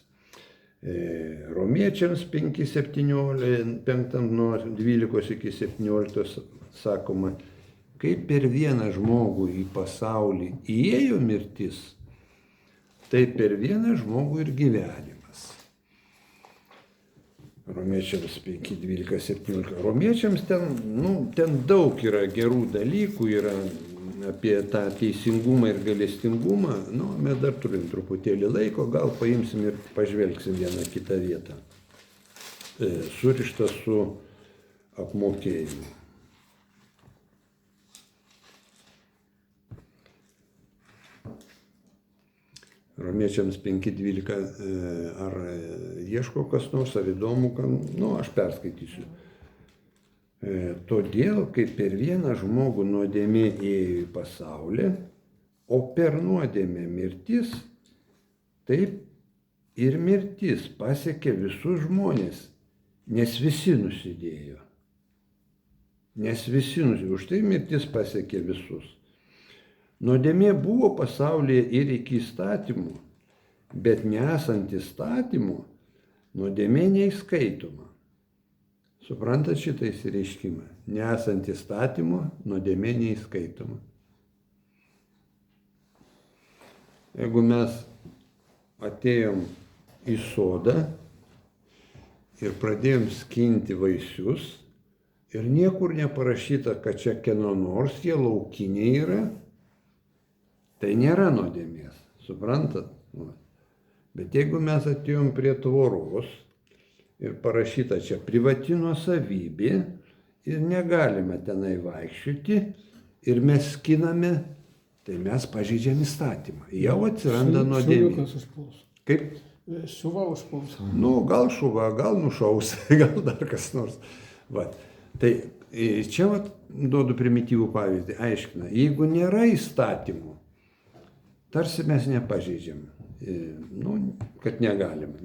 Romiečiams 5 nuo 12 iki 17 sakoma, kaip per vieną žmogų į pasaulį įėjo mirtis, tai per vieną žmogų ir gyvenimas. Romiečiams 5, 12, 17. Romiečiams ten daug yra gerų dalykų, yra apie tą teisingumą ir gailestingumą. Mes dar turim truputėlį laiko, gal paimsim ir pažvelgsim vieną kitą vietą. Surišta su apmokėjimu. Romiečiams 5.12, ar ieško kas nors, ar įdomu, aš perskaitysiu. Todėl, kaip per vieną žmogų nuodėmė ėjo į pasaulį, o per nuodėmę mirtis, taip ir mirtis pasiekė visus žmonės, nes visi nusidėjo. Už tai mirtis pasiekė visus. Nuodėmė buvo pasaulyje ir iki įstatymų, bet nesant įstatymų, nuodėmė neįskaitoma. Suprantat šitą išsireiškimą? Nesant įstatymų, nuodėmė neįskaitoma. Jeigu mes atėjom į sodą ir pradėjom skinti vaisius ir niekur neparašyta, kad čia kieno nors jie laukiniai yra, tai nėra nuodėmės, suprantat? Bet jeigu mes atėjom prie tvoros ir parašyta čia privati nuosavybė ir negalime tenai vaikščioti ir mes skiname, tai mes pažeidžiam įstatymą. Jau atsiranda nuodėmė. Šuviukas užpuls. Kaip? Šuva užpuls. Gal šuva, gal nušaus, gal dar kas nors. Tai Čia vat, duodu primityvų pavyzdį, aiškina, jeigu nėra įstatymų, tarsi mes nepažeidžiam, kad negalim,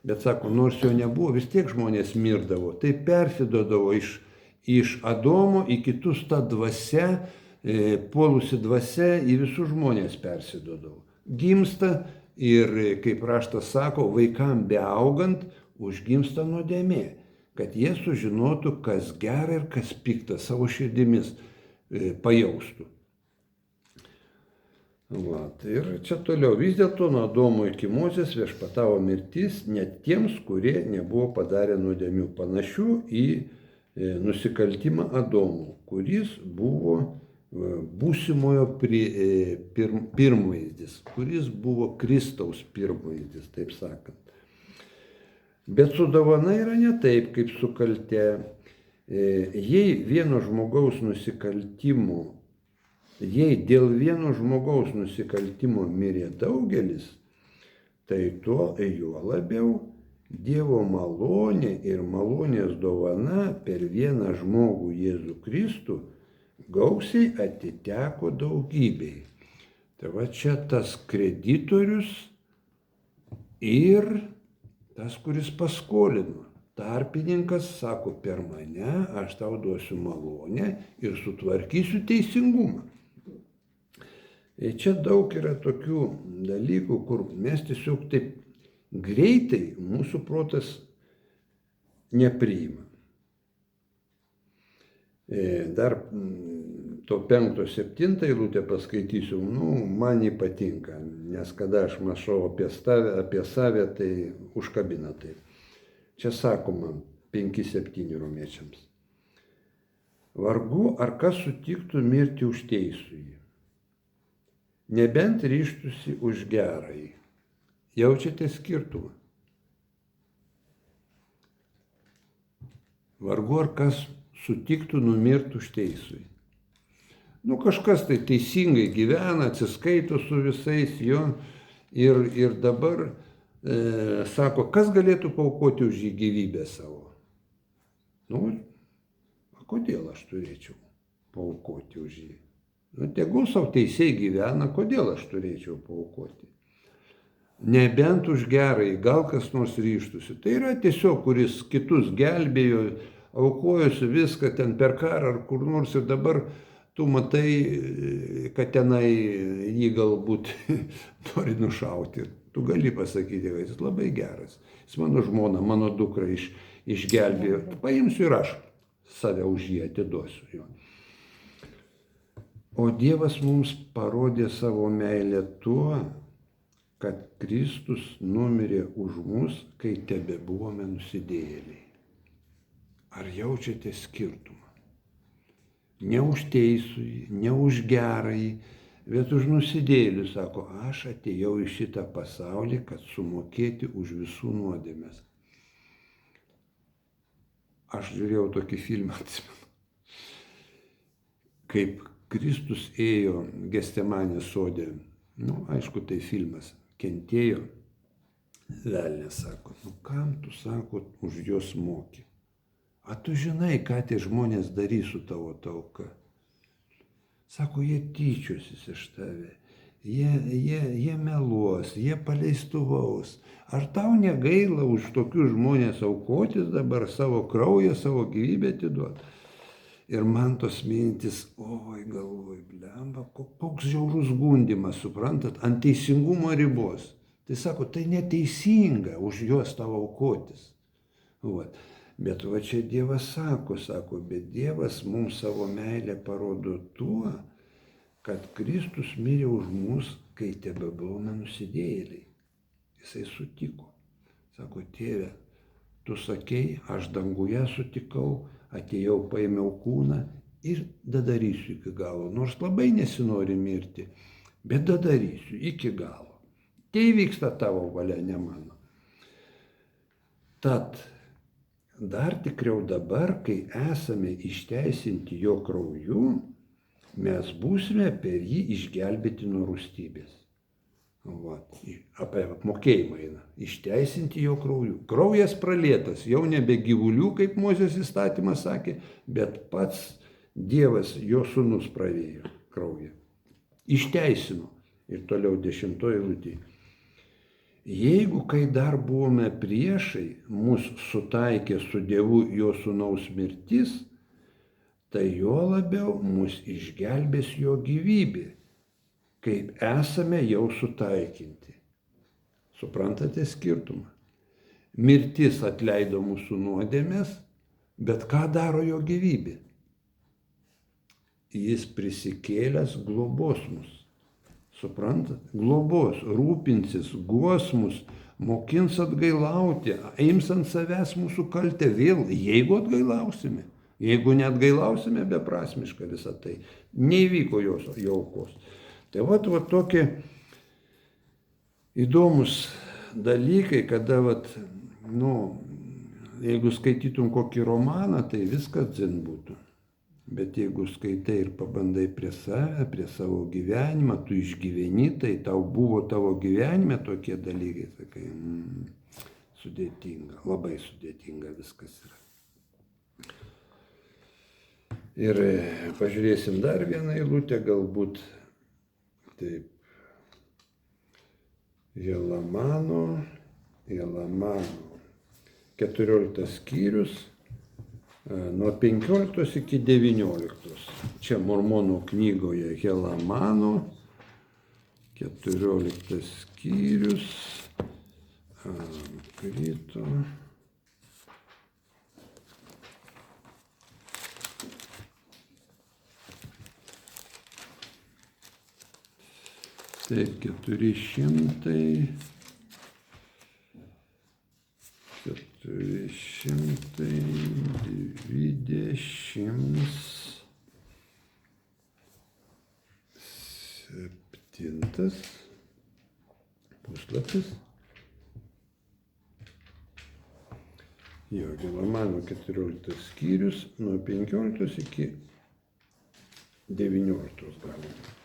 bet sako, nors jo nebuvo, vis tiek žmonės mirdavo, tai persidodavo iš Adomo į kitus tą dvasia, puolusi dvasia į visus žmonės persidodavo. Gimsta ir, kaip raštas sako, vaikam beaugant užgimsta nuodėmė, kad jie sužinotų, kas gera ir kas pikta, savo širdimis pajaustų. Ir čia toliau, vis dėlto nuo Adomo iki Mozės viešpatavo mirtis net tiems, kurie nebuvo padarę nuodėmių, panašių į nusikaltimą Adomų, kuris buvo būsimojo pirmvaizdis, kuris buvo Kristaus pirmvaizdis, taip sakant. Bet su dovana yra ne taip, kaip su kalte. Jei dėl vieno žmogaus nusikaltimo mirė daugelis, tai juo labiau Dievo malonė ir malonės dovana per vieną žmogų Jėzų Kristų gausiai atiteko daugybei. Tai va čia tas kreditorius ir tas, kuris paskolino. Tarpininkas sako, per mane aš tau duosiu malonę ir sutvarkysiu teisingumą. Čia daug yra tokių dalykų, kur mes tiesiog taip greitai mūsų protas nepriima. Dar to 5-7 eilutę paskaitysiu, man jį patinka, nes kada aš mąstau apie save, tai užkabina tai. Čia sakoma 5-7 romiečiams. Vargu ar kas sutiktų mirti už teisųjį, nebent ryžtųsi už gerąjį. Jaučiate skirtumą? Vargu ar kas sutiktų numirti už teisųjį. Kažkas tai teisingai gyvena, atsiskaito su visais jo ir dabar sako, kas galėtų paaukoti už jį gyvybę savo? Kodėl aš turėčiau paaukoti už jį? Tegul savo teisiai gyvena, kodėl aš turėčiau paaukoti? Nebent už gerąjį, gal kas nors ryžtųsi. Tai yra tiesiog, kuris kitus gelbėjo, aukojosi viską ten per karą ar kur nors ir dabar tu matai, kad tenai jį galbūt nori nušauti. Tu gali pasakyti, kad jis labai geras. Jis mano žmona, mano dukra išgelbėjo. Paimsiu ir aš save už jį atiduosiu. O Dievas mums parodė savo meilę tuo, kad Kristus numirė už mus, kai tebebuvome nusidėjėliai. Ar jaučiate skirtumą? Ne už teisųjį, ne už gerąjį, bet už nusidėjėlį, sako, aš atėjau į šitą pasaulį, kad sumokėti už visų nuodėmes. Aš žiūrėjau tokį filmą, atsimenu, kaip Kristus ėjo Getsemanės sode. Aišku, tai filmas. Kentėjo. Velnias sako, kam tu, sako, už juos moki? A tu žinai, ką tie žmonės darys su tavo tauka? Sako, jie tyčiosis iš tave. Jie meluos, jie paleistuvaus. Ar tau negaila už tokius žmonės aukotis dabar, savo kraują, savo gyvybę atiduoti? Ir man tos mintis, galvoj, blemba, koks žiaurus gundimas, suprantat, ant teisingumo ribos. Tai sako, tai neteisinga už juos tavo aukotis. Bet čia Dievas sako, bet Dievas mums savo meilę parodo tuo, kad Kristus mirė už mus, kai tebebuvome nusidėjėliai. Jisai sutiko. Sako, Tėve, tu sakei, aš danguje sutikau, atėjau, paėmiau kūną ir dadarysiu iki galo. Nors labai nesinori mirti, bet dadarysiu iki galo. Tai vyksta tavo valia, ne mano. Tad dar tikriau dabar, kai esame išteisinti jo krauju, mes būsime per jį išgelbėti nuo rūstybės. Apie apmokėjimą eina. Išteisinti jo krauju. Kraujas pralietas, jau nebe gyvulių, kaip Mozės įstatymas sakė, bet pats Dievas, jo sūnus praliejo kraują. Išteisino. Ir toliau 10 eilutė. Jeigu, kai dar buvome priešai, mus sutaikė su Dievu jo sūnaus mirtis, tai jo labiau mus išgelbės jo gyvybė, kaip esame jau sutaikinti. Suprantate skirtumą? Mirtis atleido mūsų nuodėmes, bet ką daro jo gyvybė? Jis prisikėlęs globos mus. Suprantat? Globos, rūpinsis, guos mus, mokins atgailauti, aims ant savęs mūsų kaltę vėl, jeigu atgailausime. Jeigu neatgailausime, beprasmiška visą tai. Neįvyko jo aukos. Tai va tokie įdomus dalykai, kada jeigu skaitytum kokį romaną, tai viskas dzin būtų. Bet jeigu skaitai ir pabandai prie savo gyvenimą, tu išgyveni, tai tau buvo tavo gyvenime tokie dalykai, sakai, sudėtinga, labai sudėtinga viskas yra. Ir pažiūrėsim dar vieną eilutę, galbūt taip. Jelamano, 14 skyrius, nuo 15 iki 19. Čia Mormonų knygoje Jelamano, 14 skyrius, krito. Taip, 420. Puslapis. Jo, Jelamano 14 skyrius, nuo 15 iki 19 galima.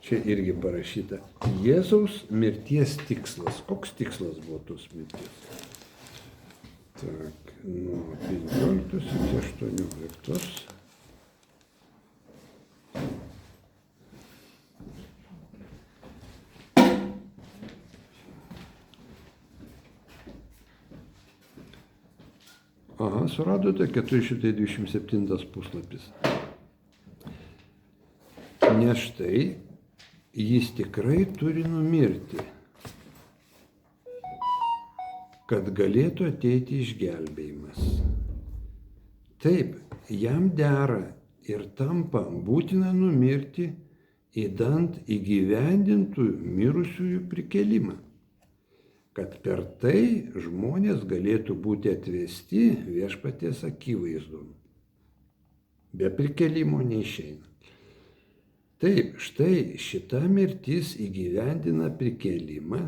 Čia irgi parašyta Jėzaus mirties tikslas. Koks tikslas buvo tos mirties? Tak, nuo 15 iki 18. Aha, suradote 427 puslapis. Nes štai jis tikrai turi numirti, kad galėtų ateiti išgelbėjimas. Taip, jam dera ir tampa būtina numirti, idant įgyvendintų mirusiųjų prikėlimą, kad per tai žmonės galėtų būti atvesti viešpaties akivaizdon. Be prikėlimo neišeina. Taip, štai šita mirtis įgyvendina prikėlimą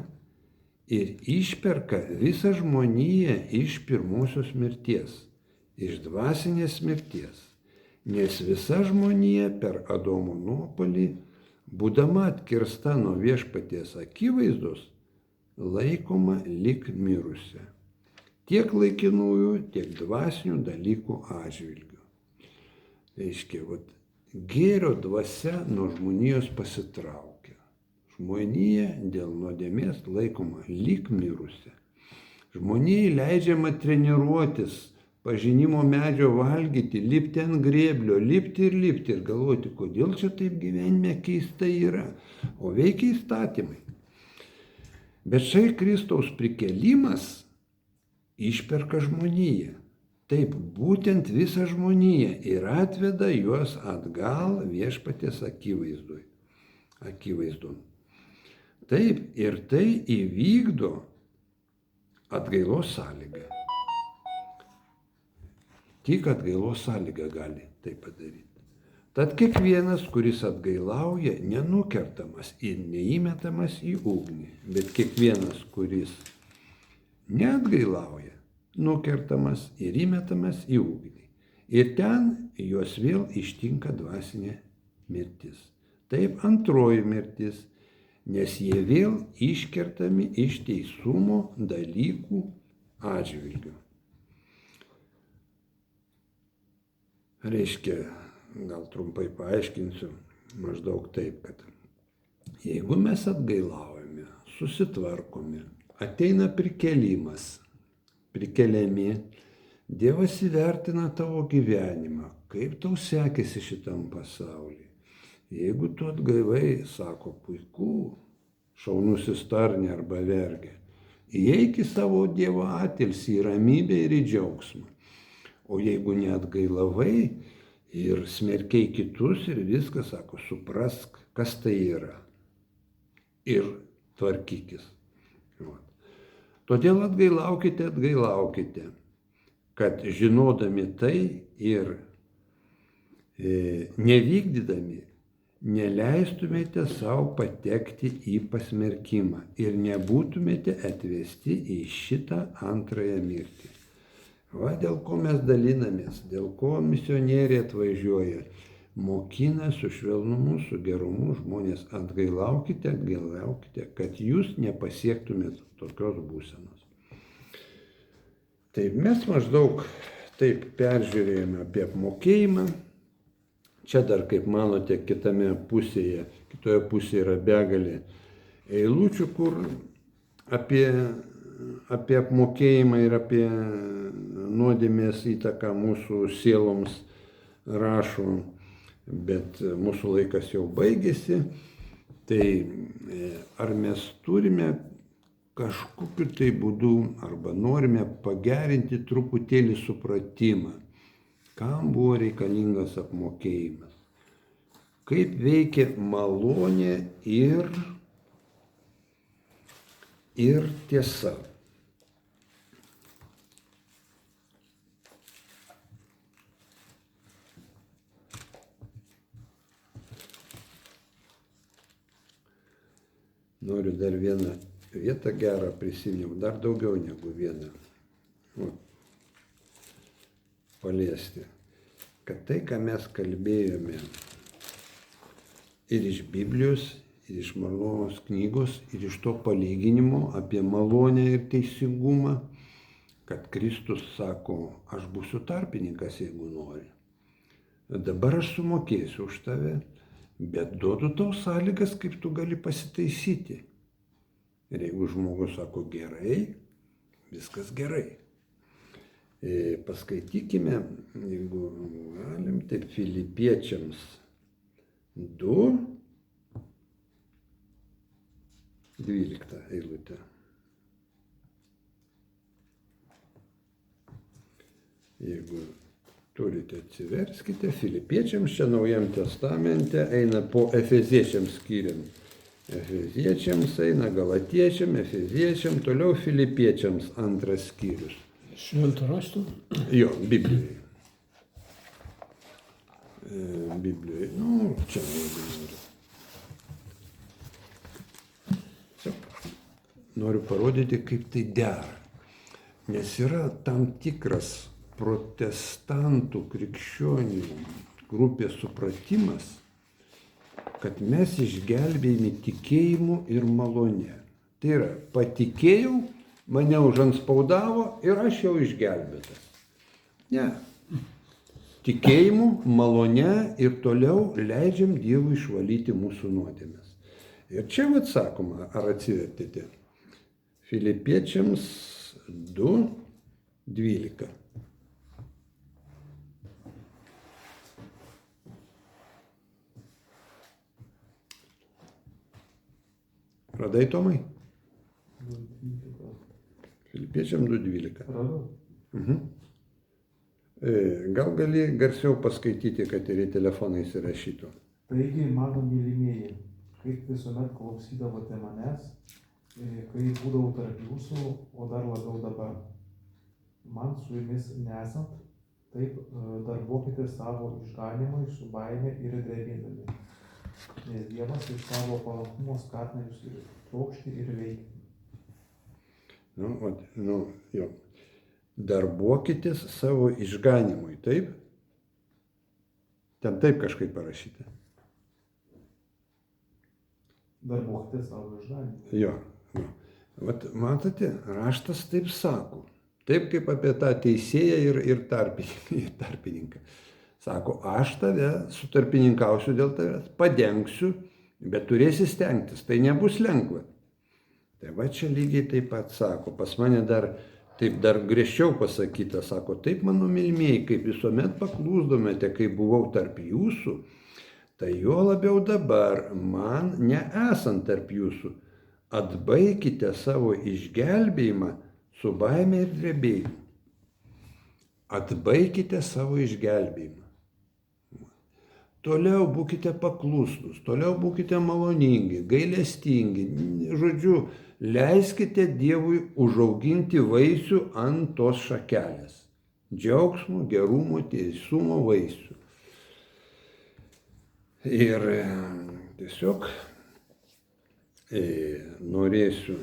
ir išperka visą žmoniją iš pirmosios mirties, iš dvasinės mirties, nes visa žmonija per Adomo nuopuolį, būdama atkirsta nuo viešpaties akivaizdos, laikoma lyg mirusia, tiek laikinųjų, tiek dvasinių dalykų atžvilgių. Reiškia, gėrio dvasia nuo žmonijos pasitraukia. Žmonija dėl nuodėmės laikoma lyg mirusia. Žmonijai leidžiama treniruotis, pažinimo medžio valgyti, lipti ant grėblio, lipti ir galvoti, kodėl čia taip gyvenime keistai yra. O veikia įstatymai. Bet štai Kristaus prikėlimas išperka žmoniją. Taip, būtent visą žmoniją ir atveda juos atgal viešpaties akivaizdon. Taip, ir tai įvykdo atgailos sąlygą. Tik atgailos sąlyga gali tai padaryti. Tad kiekvienas, kuris atgailauja, nenukertamas ir neįmetamas į ugnį, bet kiekvienas, kuris neatgailauja, nukertamas ir įmetamas į ugnį. Ir ten juos vėl ištinka dvasinė mirtis. Taip, antroji mirtis, nes jie vėl iškertami iš teisumo dalykų atžvilgių. Reiškia, gal trumpai paaiškinsiu, maždaug taip, kad jeigu mes atgailaujame, susitvarkome, ateina prikėlimas, prikeliami, Dievas įvertina tavo gyvenimą, kaip tau sekėsi šitam pasaulyje. Jeigu tu atgaivai, sako, puiku, šaunusis tarne arba vergė, įeik į savo Dievo atilsį, į ramybę ir į džiaugsmą. O jeigu neatgailavai ir smerkiai kitus ir viskas, sako, suprask, kas tai yra. Ir tvarkykis. Todėl atgailaukite, kad žinodami tai ir nevykdydami neleistumėte savo patekti į pasmerkimą ir nebūtumėte atvesti į šitą antrąją mirtį. Va dėl ko mes dalinamės, dėl ko misionieriai atvažiuoja. Mokina su švelnumu, su gerumu žmonės, atgailaukite, kad jūs nepasiektumėte tokios būsenos. Taip, mes maždaug taip peržiūrėjome apie apmokėjimą. Čia dar, kaip manote, kitoje pusėje yra begalė eilučių, kur apie apmokėjimą ir apie nuodėmės įtaką mūsų sieloms rašo, bet mūsų laikas jau baigėsi. Tai ar mes turime kažkokiu tai būdu arba norime pagerinti truputėlį supratimą, kam buvo reikalingas apmokėjimas, kaip veikia malonė ir tiesa. Noriu dar vieną vietą gerą prisiminiau, dar daugiau negu vieną paliesti. Kad tai, ką mes kalbėjome ir iš Biblijos, ir iš Marlovos knygos, ir iš to palyginimo apie malonę ir teisingumą, kad Kristus sako, aš būsiu tarpininkas, jeigu nori. Dabar aš sumokėsiu už tave, bet duodu tau sąlygas, kaip tu gali pasitaisyti. Ir jeigu žmogus sako gerai, viskas gerai. Paskaitykime, jeigu galim, taip Filipiečiams 2:12 eilutė. Jeigu turite, atsiverskite. Filipiečiams čia Naujam testamente eina po Efeziečiams skyrium. Efeziečiams eina, Galatiečiam, Efeziečiam, toliau Filipiečiams antras skyrius. Šventą raštą? Jo, Biblijai. Biblijai, čia jeigu noriu. Noriu parodyti, kaip tai dera. Nes yra tam tikras protestantų krikščionių grupės supratimas, kad mes išgelbėjami tikėjimu ir malone. Tai yra, patikėjau, mane užanspaudavo ir aš jau išgelbėtas. Ne. Tikėjimu, malone ir toliau leidžiam Dievui išvalyti mūsų nuodėmes. Ir čia sakoma, ar atsivertėte? Filipiečiams 2:12. Radai, Tomai? Filipiečiam 2:12. Radau. Gal gali garsiau paskaityti, kad ir į telefoną įsirašytų. Taigi, mano mylimieji, kaip visuomet klausydavote manęs, kai būdavau tarp jūsų, o dar labiau dabar. Man su jumis nesant, taip darbuokite savo išganimui su baime ir drebėdami. Nes Dievas iš savo palankumo skatina jūs ir trokšti ir veikti. Jo. Darbuokitės savo išganimui, taip? Ten taip kažkaip parašyta. darbuokite savo išganymą. Jo. Jo. Vat matote, raštas taip sako. Taip kaip apie tą teisėją ir tarpininką. Sako, aš tave sutarpininkausiu dėl tavęs, padengsiu, bet turėsi stengtis, tai nebus lengva. Tai va čia lygiai taip pat sako, pas mane dar griežčiau pasakyta, sako, taip mano mylimieji, kaip visuomet paklūsdomėte, kai buvau tarp jūsų, tai jo labiau dabar, man neesant tarp jūsų, atbaikite savo išgelbėjimą su baime ir drebėjimu. Atbaikite savo išgelbėjimą. Toliau būkite paklusnus, toliau būkite maloningi, gailestingi. Žodžiu, leiskite Dievui užauginti vaisių ant tos šakelės. Džiaugsmo, gerumo, teisumo vaisių. Ir tiesiog norėsiu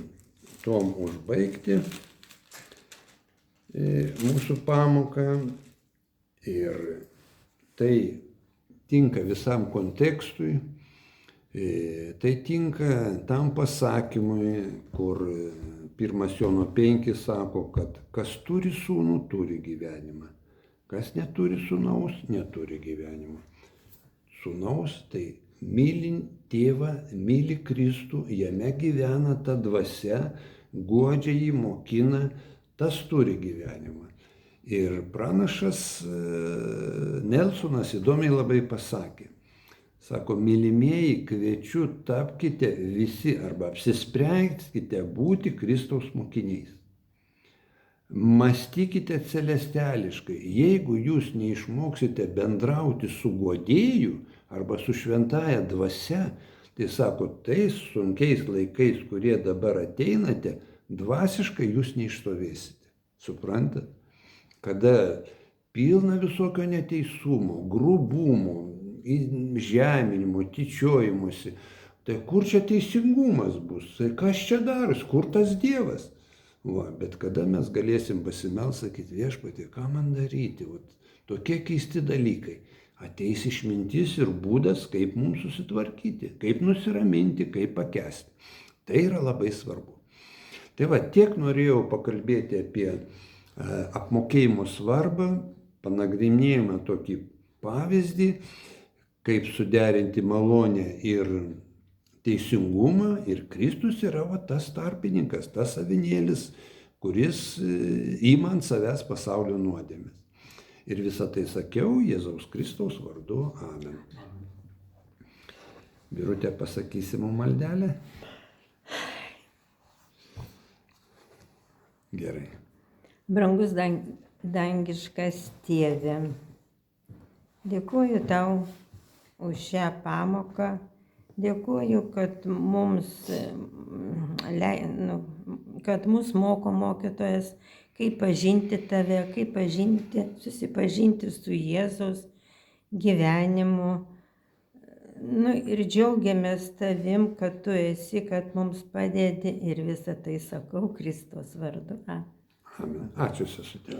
tuom užbaigti mūsų pamoką. Ir tai tinka visam kontekstui, tai tinka tam pasakymui, kur 1 Jono 5 sako, kad kas turi sūnų, turi gyvenimą, kas neturi sūnaus, neturi gyvenimą. Sūnaus tai myli tėvą, myli Kristų, jame gyvena ta dvasia, guodžia jį, mokina, tas turi gyvenimą. Ir pranašas Nelsonas įdomiai labai pasakė. Sako, mylimieji, kviečiu, tapkite visi arba apsispręskite būti Kristaus mokiniais. Mąstykite celestiališkai. Jeigu jūs neišmoksite bendrauti su guodėju arba su šventąja dvasia, tai sako, tais sunkiais laikais, kurie dabar ateinate, dvasiškai jūs neišstovėsite. Suprantat? Kada pilna visokio neteisumo, grubumo, žeminimo, tyčiojimusi, tai kur čia teisingumas bus? Tai kas čia daros? Kur tas Dievas? Va, bet kada mes galėsim pasimelst, sakyti, viešpatie, ką man daryti? Va, tokie keisti dalykai. Ateis išmintis ir būdas, kaip mums susitvarkyti, kaip nusiraminti, kaip pakęsti. Tai yra labai svarbu. Tai va, tiek norėjau pakalbėti apie apmokėjimo svarbą, panagrinėjome tokį pavyzdį, kaip suderinti malonę ir teisingumą, ir Kristus yra va, tas tarpininkas, tas avinėlis, kuris ima ant savęs pasaulio nuodėmes. Ir visą tai sakiau Jėzaus Kristaus vardu. Amen. Birutė, pasakysi mums maldelę? Gerai. Brangus dangiškas Tėve, dėkuoju tau už šią pamoką, dėkuoju, kad kad mus moko mokytojas, kaip pažinti tave, kaip susipažinti su Jėzaus gyvenimu. Ir džiaugiamės tavim, kad tu esi, kad mums padedi ir visą tai sakau Kristaus vardu. Amen. Ačiū, sesutė.